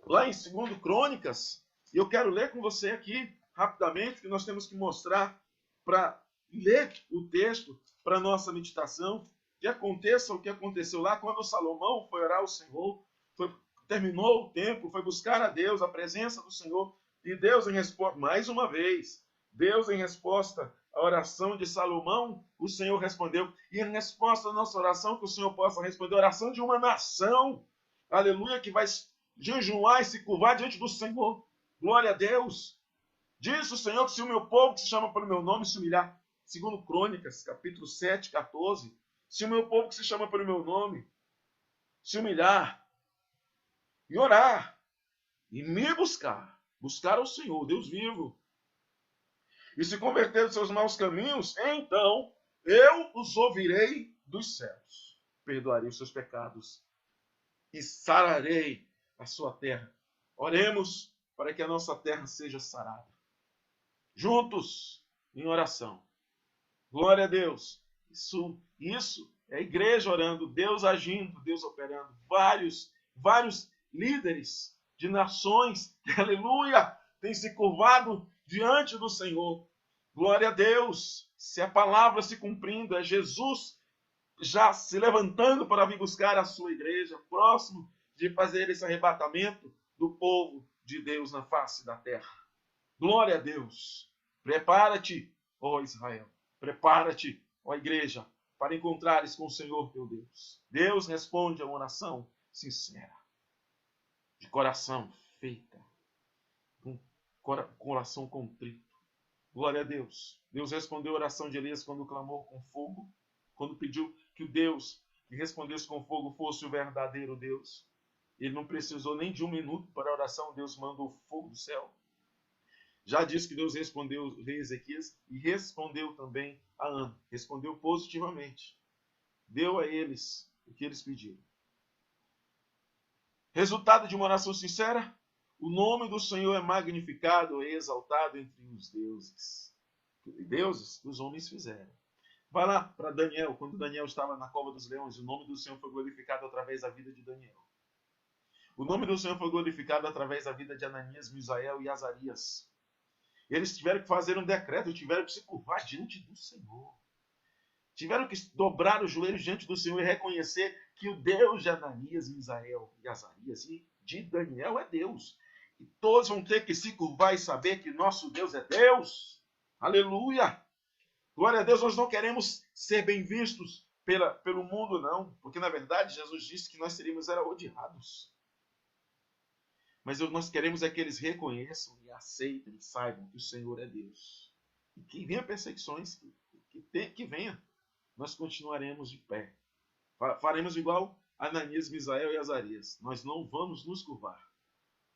lá em 2 Crônicas. E eu quero ler com você aqui, rapidamente, que nós temos que mostrar para ler o texto, para nossa meditação, que aconteça o que aconteceu lá quando Salomão foi orar ao Senhor, terminou o tempo, foi buscar a Deus, a presença do Senhor, e Deus em resposta, mais uma vez, Deus em resposta à oração de Salomão, o Senhor respondeu, e em resposta à nossa oração, que o Senhor possa responder a oração de uma nação, aleluia, que vai jejuar e se curvar diante do Senhor. Glória a Deus. Diz o Senhor que se o meu povo, que se chama pelo meu nome, se humilhar, 2 Crônicas, capítulo 7, 14, se o meu povo que se chama pelo meu nome, se humilhar e orar e me buscar o Senhor, Deus vivo, e se converter dos seus maus caminhos, então eu os ouvirei dos céus, perdoarei os seus pecados e sararei a sua terra. Oremos para que a nossa terra seja sarada. Juntos, em oração. Glória a Deus. Isso é a igreja orando, Deus agindo, Deus operando. Vários líderes de nações, aleluia, têm se curvado diante do Senhor. Glória a Deus. Se a palavra se cumprindo, é Jesus já se levantando para vir buscar a sua igreja, próximo de fazer esse arrebatamento do povo de Deus na face da terra. Glória a Deus. Prepara-te, ó Israel. Prepara-te, ó igreja, para encontrares com o Senhor teu Deus. Deus responde a uma oração sincera, de coração feita, com coração contrito. Glória a Deus. Deus respondeu a oração de Elias quando clamou com fogo, quando pediu que o Deus que respondesse com fogo fosse o verdadeiro Deus. Ele não precisou nem de um minuto para a oração, Deus mandou fogo do céu. Já disse que Deus respondeu ao rei Ezequias e respondeu também a Ana. Respondeu positivamente. Deu a eles o que eles pediram. Resultado de uma oração sincera? O nome do Senhor é magnificado e exaltado entre os deuses. Deuses que os homens fizeram. Vai lá para Daniel, quando Daniel estava na cova dos leões, o nome do Senhor foi glorificado através da vida de Daniel. O nome do Senhor foi glorificado através da vida de Ananias, Misael e Azarias. Eles tiveram que fazer um decreto, tiveram que se curvar diante do Senhor. Tiveram que dobrar os joelhos diante do Senhor e reconhecer que o Deus de Ananias, Misael e Azarias e de Daniel é Deus. E todos vão ter que se curvar e saber que nosso Deus é Deus. Aleluia! Glória a Deus, nós não queremos ser bem vistos pelo mundo, não. Porque, na verdade, Jesus disse que nós seríamos odiados. Mas nós queremos é que eles reconheçam e aceitem e saibam que o Senhor é Deus. E que venha perseguições, que venha. Nós continuaremos de pé. Faremos igual Ananias, Misael e Azarias. Nós não vamos nos curvar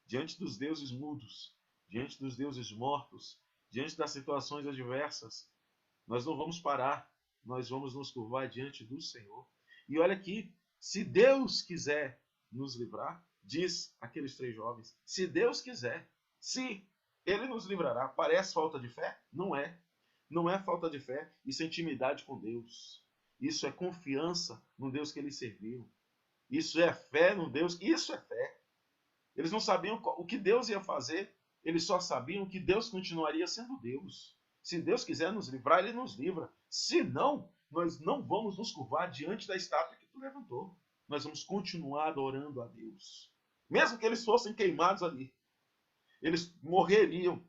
diante dos deuses mudos, diante dos deuses mortos, diante das situações adversas. Nós não vamos parar. Nós vamos nos curvar diante do Senhor. E olha aqui, se Deus quiser nos livrar, diz aqueles 3 jovens, se Deus quiser, se Ele nos livrará. Parece falta de fé? Não é. Não é falta de fé. Isso é intimidade com Deus. Isso é confiança no Deus que eles serviram. Isso é fé no Deus. Isso é fé. Eles não sabiam o que Deus ia fazer. Eles só sabiam que Deus continuaria sendo Deus. Se Deus quiser nos livrar, Ele nos livra. Se não, nós não vamos nos curvar diante da estátua que tu levantou. Nós vamos continuar adorando a Deus. Mesmo que eles fossem queimados ali. Eles morreriam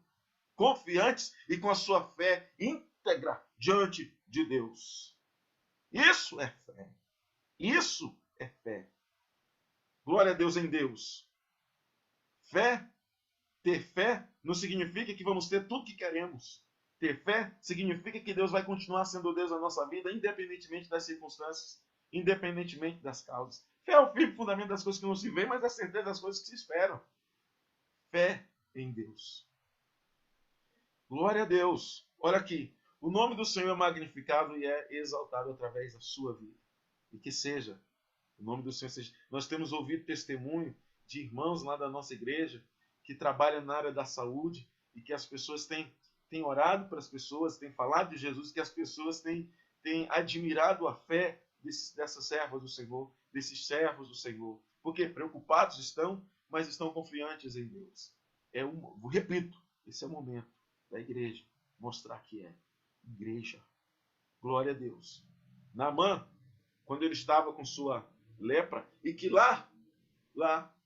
confiantes e com a sua fé íntegra diante de Deus. Isso é fé. Isso é fé. Glória a Deus em Deus. Fé, ter fé não significa que vamos ter tudo que queremos. Ter fé significa que Deus vai continuar sendo Deus na nossa vida, independentemente das circunstâncias, independentemente das causas. Fé é o firme fundamento das coisas que não se vê, mas é a certeza das coisas que se esperam. Fé em Deus. Glória a Deus. Olha aqui. O nome do Senhor é magnificado e é exaltado através da sua vida. E que seja. O nome do Senhor seja. Nós temos ouvido testemunho de irmãos lá da nossa igreja que trabalham na área da saúde e que as pessoas têm orado para as pessoas, têm falado de Jesus, que as pessoas têm admirado a fé dessas servas do Senhor, desses servos do Senhor. Porque preocupados estão, mas estão confiantes em Deus. Repito, esse é o momento da igreja mostrar que é igreja. Glória a Deus. Naamã, quando ele estava com sua lepra, e que lá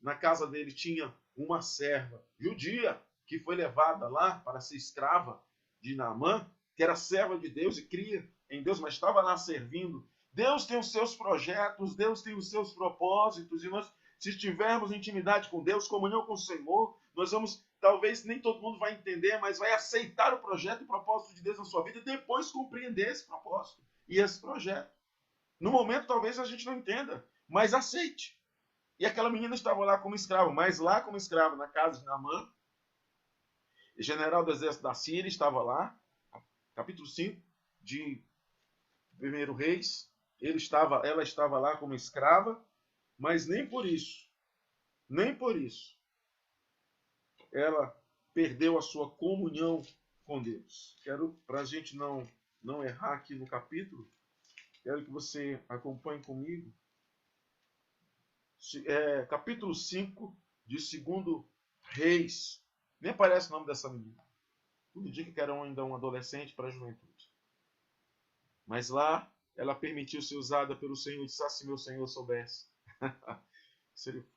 na casa dele tinha uma serva judia que foi levada lá para ser escrava de Naamã, que era serva de Deus e cria em Deus, mas estava lá servindo. Deus tem os seus projetos, Deus tem os seus propósitos, e nós, se tivermos intimidade com Deus, comunhão com o Senhor, nós vamos, talvez nem todo mundo vai entender, mas vai aceitar o projeto e o propósito de Deus na sua vida e depois compreender esse propósito e esse projeto. No momento, talvez a gente não entenda, mas aceite. E aquela menina estava lá como escrava, mas lá como escrava, na casa de Naamã, o general do exército da Síria estava lá, capítulo 5 de 1 Reis, ela estava lá como escrava, mas nem por isso, ela perdeu a sua comunhão com Deus. Quero, para a gente não errar aqui no capítulo, quero que você acompanhe comigo. Capítulo 5 de 2 Reis. Nem aparece o nome dessa menina. Tudo indica que era ainda um adolescente para a juventude. Mas lá, ela permitiu ser usada pelo Senhor e disse: se meu Senhor soubesse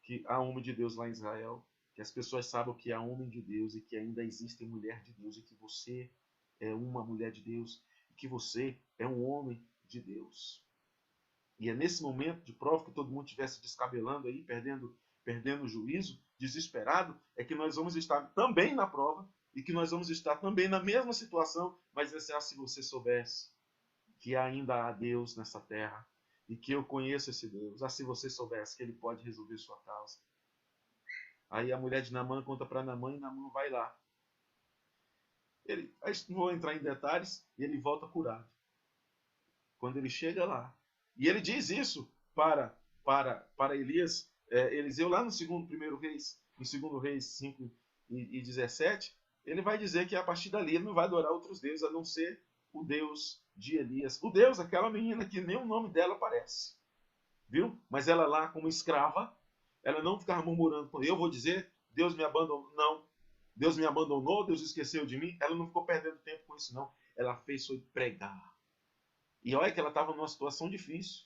que há homem de Deus lá em Israel, que as pessoas saibam que há homem de Deus e que ainda existe mulher de Deus e que você é uma mulher de Deus e que você é um homem de Deus. E é nesse momento de prova que todo mundo estivesse descabelando aí, perdendo o juízo, desesperado, é que nós vamos estar também na prova e que nós vamos estar também na mesma situação, mas se você soubesse que ainda há Deus nessa terra e que eu conheço esse Deus, se você soubesse que ele pode resolver sua causa. Aí a mulher de Naamã conta para Naamã e Naamã vai lá. Não vou entrar em detalhes, e ele volta curado. Quando ele chega lá, e ele diz isso para Elias, Eliseu, lá no 1 Reis, em 2 Reis 5 e 17, ele vai dizer que a partir dali ele não vai adorar outros deuses a não ser o Deus de Elias. O Deus, aquela menina que nem o nome dela aparece. Viu? Mas ela lá como escrava, ela não ficava murmurando, eu vou dizer, Deus me abandonou. Não. Deus me abandonou, Deus esqueceu de mim. Ela não ficou perdendo tempo com isso, não. Ela fez foi pregar. E olha que ela estava numa situação difícil.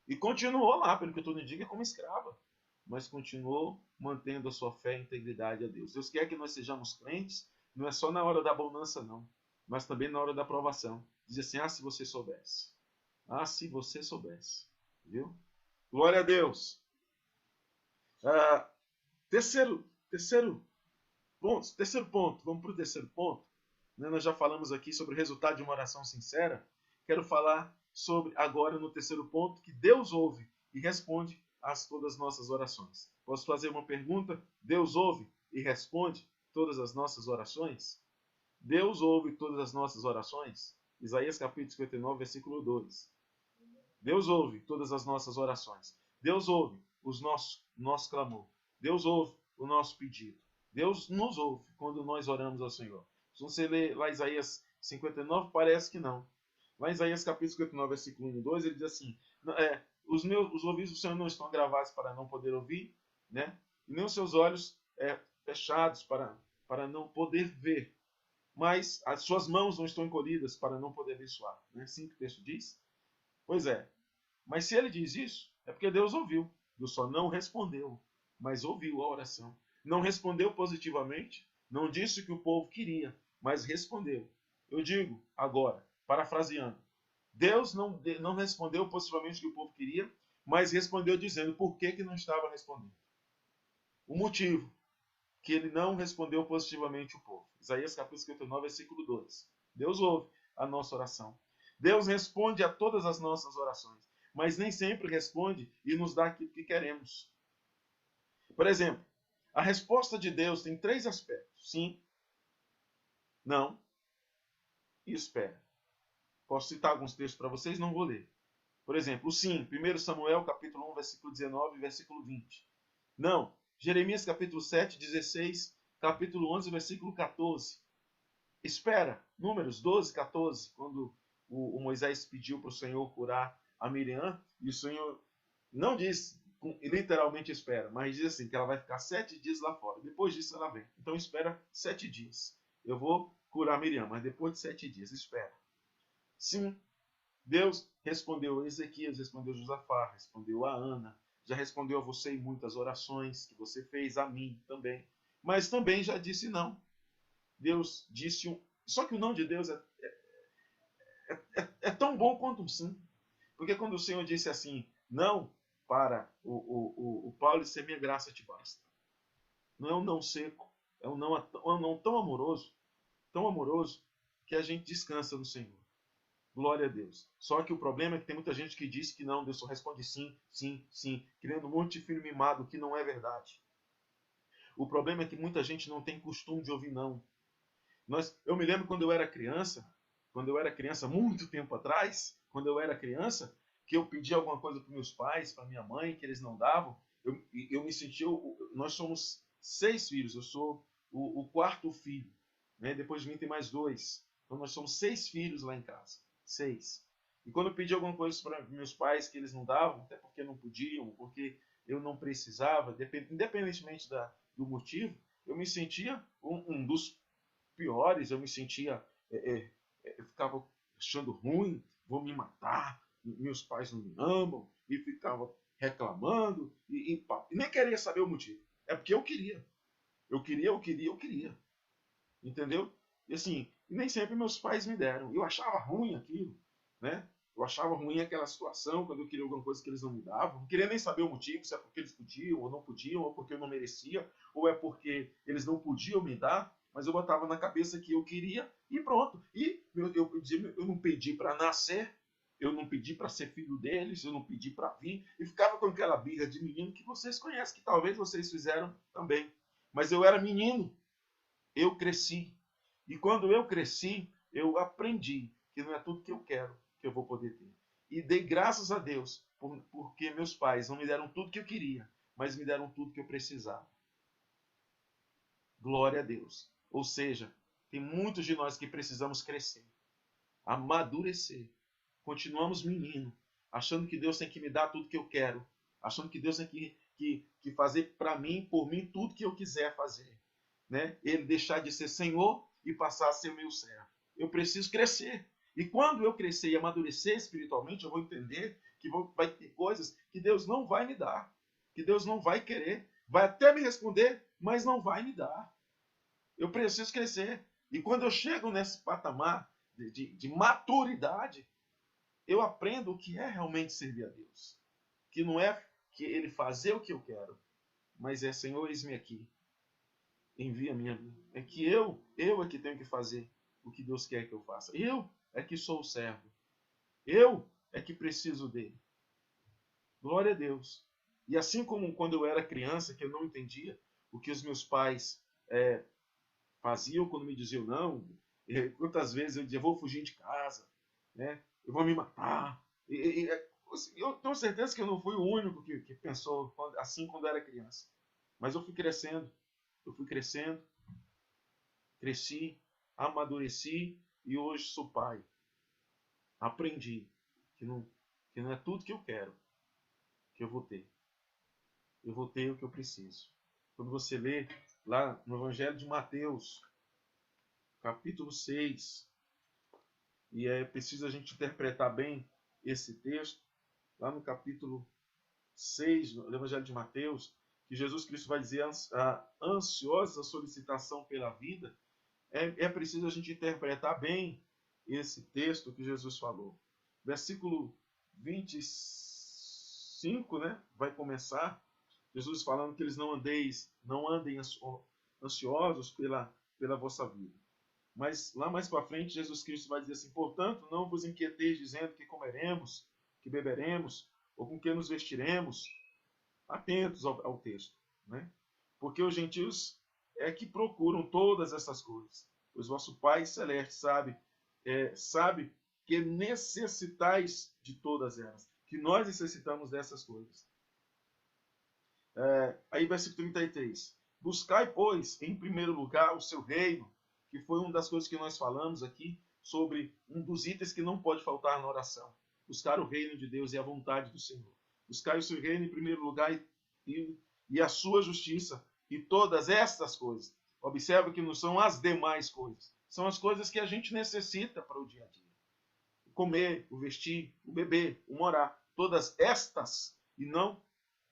E continuou lá, pelo que tudo indica, como escrava. Mas continuou mantendo a sua fé e integridade a Deus. Deus quer que nós sejamos crentes, não é só na hora da bonança, não. Mas também na hora da provação. Diz assim, se você soubesse. Se você soubesse. Viu? Glória a Deus. Terceiro ponto. Vamos para o terceiro ponto. Nós já falamos aqui sobre o resultado de uma oração sincera. Quero falar sobre, agora no terceiro ponto, que Deus ouve e responde a todas as nossas orações. Posso fazer uma pergunta? Deus ouve e responde todas as nossas orações? Deus ouve todas as nossas orações? Isaías capítulo 59, versículo 2. Deus ouve todas as nossas orações. Deus ouve os nosso clamor. Deus ouve o nosso pedido. Deus nos ouve quando nós oramos ao Senhor. Se você ler lá Isaías 59, parece que não. Lá em Isaías capítulo 59, versículo 1 e 2, ele diz assim, os ouvidos do Senhor não estão gravados para não poder ouvir, né? E nem os seus olhos fechados para não poder ver. Mas as suas mãos não estão encolhidas para não poder abençoar. Não é assim que o texto diz? Pois é. Mas se ele diz isso, é porque Deus ouviu. Deus só não respondeu, mas ouviu a oração. Não respondeu positivamente, não disse o que o povo queria, mas respondeu. Eu digo agora, parafraseando, Deus não respondeu positivamente o que o povo queria, mas respondeu dizendo por que não estava respondendo. O motivo que ele não respondeu positivamente o povo. Isaías capítulo 59, versículo 2. Deus ouve a nossa oração. Deus responde a todas as nossas orações, mas nem sempre responde e nos dá aquilo que queremos. Por exemplo, a resposta de Deus tem 3 aspectos. Sim, não e espera. Posso citar alguns textos para vocês, não vou ler. Por exemplo, o sim, 1 Samuel capítulo 1, versículo 19 e versículo 20. Não, Jeremias capítulo 7, 16, capítulo 11, versículo 14. Espera, Números 12, 14, quando o Moisés pediu para o Senhor curar a Miriam, e o Senhor não diz literalmente espera, mas diz assim, que ela vai ficar 7 dias lá fora. Depois disso ela vem. Então espera 7 dias. Eu vou curar a Miriam, mas depois de 7 dias, espera. Sim, Deus respondeu a Ezequias, respondeu a Josafá, respondeu a Ana, já respondeu a você em muitas orações que você fez, a mim também. Mas também já disse não. Deus disse Só que o não de Deus é tão bom quanto um sim. Porque quando o Senhor disse assim, não, para o Paulo disse, minha graça te basta. Não é um não seco, é um não tão amoroso, que a gente descansa no Senhor. Glória a Deus. Só que o problema é que tem muita gente que diz que não, Deus só responde sim, sim, sim, criando um monte de filho mimado, que não é verdade. O problema é que muita gente não tem costume de ouvir não. Eu me lembro quando eu era criança, muito tempo atrás, quando eu era criança, que eu pedi alguma coisa para meus pais, para minha mãe, que eles não davam, eu me sentia. Nós somos 6 filhos, eu sou o quarto filho. Né? Depois de mim tem mais 2. Então nós somos 6 filhos lá em casa. 6. E quando eu pedi alguma coisa para meus pais que eles não davam, até porque não podiam, porque eu não precisava, independentemente do motivo, eu me sentia um dos piores, eu me sentia, eu ficava achando ruim, vou me matar, meus pais não me amam, e ficava reclamando, e nem queria saber o motivo. É porque eu queria. Eu queria. Entendeu? E assim, nem sempre meus pais me deram. Eu achava ruim aquilo, né? Eu achava ruim aquela situação, quando eu queria alguma coisa que eles não me davam. Não queria nem saber o motivo, se é porque eles podiam ou não podiam, ou porque eu não merecia, ou é porque eles não podiam me dar, mas eu botava na cabeça que eu queria e pronto. E eu não pedi para nascer, eu não pedi para ser filho deles, eu não pedi para vir, e ficava com aquela birra de menino que vocês conhecem, que talvez vocês fizeram também. Mas eu era menino, eu cresci. E quando eu cresci, eu aprendi que não é tudo que eu quero que eu vou poder ter. E dei graças a Deus, porque meus pais não me deram tudo que eu queria, mas me deram tudo que eu precisava. Glória a Deus. Ou seja, tem muitos de nós que precisamos crescer, amadurecer. Continuamos menino, achando que Deus tem que me dar tudo que eu quero, achando que Deus tem que fazer para mim, por mim, tudo que eu quiser fazer. Né? Ele deixar de ser Senhor e passar a ser meu servo. Eu preciso crescer. E quando eu crescer e amadurecer espiritualmente, eu vou entender que vai ter coisas que Deus não vai me dar, que Deus não vai querer, vai até me responder, mas não vai me dar. Eu preciso crescer. E quando eu chego nesse patamar de maturidade, eu aprendo o que é realmente servir a Deus. Que não é que Ele fazer o que eu quero, mas é, Senhor, eis-me aqui. Envia a minha vida. É que eu é que tenho que fazer o que Deus quer que eu faça. Eu é que sou o servo. Eu é que preciso dele. Glória a Deus. E assim como quando eu era criança, que eu não entendia o que os meus pais faziam quando me diziam não, quantas vezes eu dizia, vou fugir de casa, né? Eu vou me matar. Eu tenho certeza que eu não fui o único que pensou assim quando era criança. Mas eu fui crescendo, cresci, amadureci e hoje sou pai. Aprendi que não é tudo que eu quero que eu vou ter. Eu vou ter o que eu preciso. Quando você lê lá no Evangelho de Mateus, capítulo 6, e é preciso a gente interpretar bem esse texto, lá no capítulo 6 do Evangelho de Mateus, que Jesus Cristo vai dizer a ansiosa solicitação pela vida, é preciso a gente interpretar bem esse texto que Jesus falou. Versículo 25, né, vai começar Jesus falando que eles não andem ansiosos pela vossa vida. Mas lá mais para frente, Jesus Cristo vai dizer assim: portanto, não vos inquieteis dizendo que comeremos, que beberemos, ou com que nos vestiremos. Atentos ao texto, né? Porque os gentios é que procuram todas essas coisas. Pois vosso Pai Celeste sabe que necessitais de todas elas, que nós necessitamos dessas coisas. Aí versículo 33. Buscai, pois, em primeiro lugar o seu reino, que foi uma das coisas que nós falamos aqui, sobre um dos itens que não pode faltar na oração. Buscar o reino de Deus e a vontade do Senhor. Buscar o seu reino em primeiro lugar e a sua justiça, e todas estas coisas. Observa que não são as demais coisas, são as coisas que a gente necessita para o dia a dia. O comer, o vestir, o beber, o morar. Todas estas, e não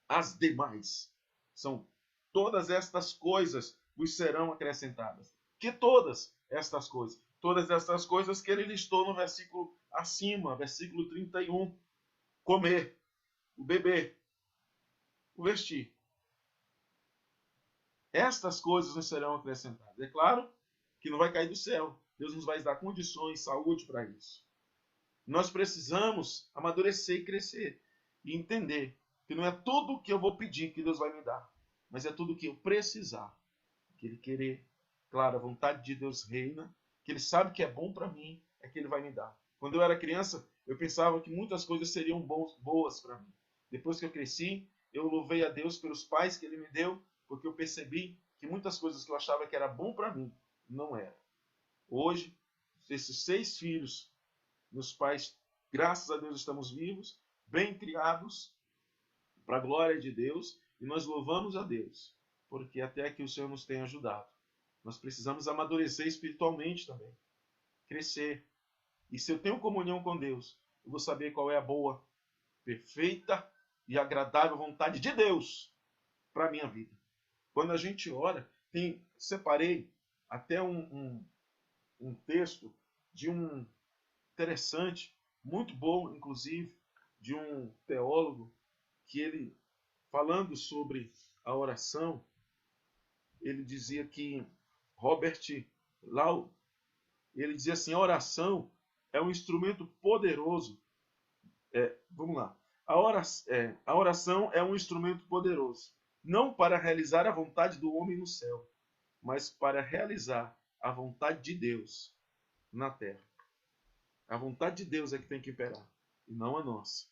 as demais. São todas estas coisas vos serão acrescentadas. Que todas estas coisas? Todas estas coisas que ele listou no versículo acima, versículo 31. Comer, o beber, o vestir. Estas coisas nos serão acrescentadas. É claro que não vai cair do céu. Deus nos vai dar condições, saúde para isso. Nós precisamos amadurecer e crescer e entender que não é tudo o que eu vou pedir que Deus vai me dar, mas é tudo o que eu precisar, que Ele querer. Claro, a vontade de Deus reina, que Ele sabe que é bom para mim, é que Ele vai me dar. Quando eu era criança, eu pensava que muitas coisas seriam boas para mim. Depois que eu cresci, eu louvei a Deus pelos pais que Ele me deu, porque eu percebi que muitas coisas que eu achava que era bom para mim, não era. Hoje, esses 6 filhos, meus pais, graças a Deus, estamos vivos, bem criados, para a glória de Deus, e nós louvamos a Deus, porque até aqui o Senhor nos tem ajudado. Nós precisamos amadurecer espiritualmente também, crescer. E se eu tenho comunhão com Deus, eu vou saber qual é a boa, perfeita e agradável vontade de Deus para a minha vida. Quando a gente ora, separei até um texto de um interessante, muito bom, inclusive, de um teólogo, que ele, falando sobre a oração, ele dizia que Robert Lau, ele dizia assim, a oração é um instrumento poderoso. Vamos lá. A oração é um instrumento poderoso, não para realizar a vontade do homem no céu, mas para realizar a vontade de Deus na terra. A vontade de Deus é que tem que imperar, e não a nossa.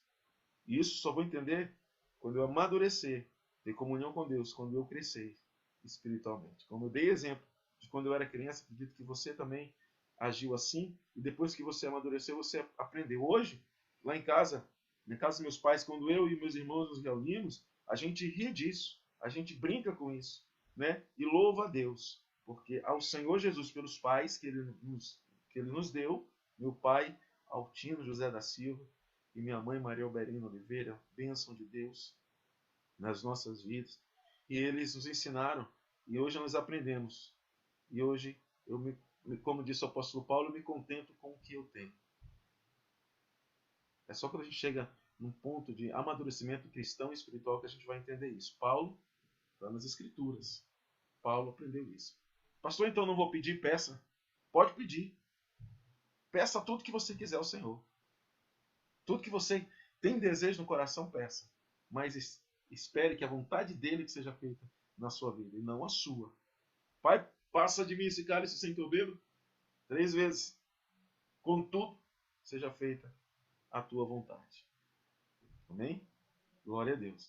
E isso só vou entender quando eu amadurecer, ter comunhão com Deus, quando eu crescer espiritualmente. Como eu dei exemplo de quando eu era criança, acredito que você também agiu assim, e depois que você amadureceu, você aprendeu. Hoje, lá em casa, na casa dos meus pais, quando eu e meus irmãos nos reunimos, a gente ri disso, a gente brinca com isso, né? E louva a Deus, porque ao Senhor Jesus, pelos pais que Ele nos deu, meu pai, Altino José da Silva, e minha mãe, Maria Alberina Oliveira, bênção de Deus nas nossas vidas. E eles nos ensinaram, e hoje nós aprendemos. E hoje, como disse o apóstolo Paulo, eu me contento com o que eu tenho. É só quando a gente chega num ponto de amadurecimento cristão e espiritual que a gente vai entender isso. Paulo está nas Escrituras. Paulo aprendeu isso. Pastor, então não vou pedir, peça. Pode pedir. Peça tudo que você quiser ao Senhor. Tudo que você tem desejo no coração, peça. Mas espere que a vontade dele que seja feita na sua vida, e não a sua. Pai, passa de mim esse cálice sem que eu beba 3 vezes. Contudo, seja feita a tua vontade. Amém? Glória a Deus.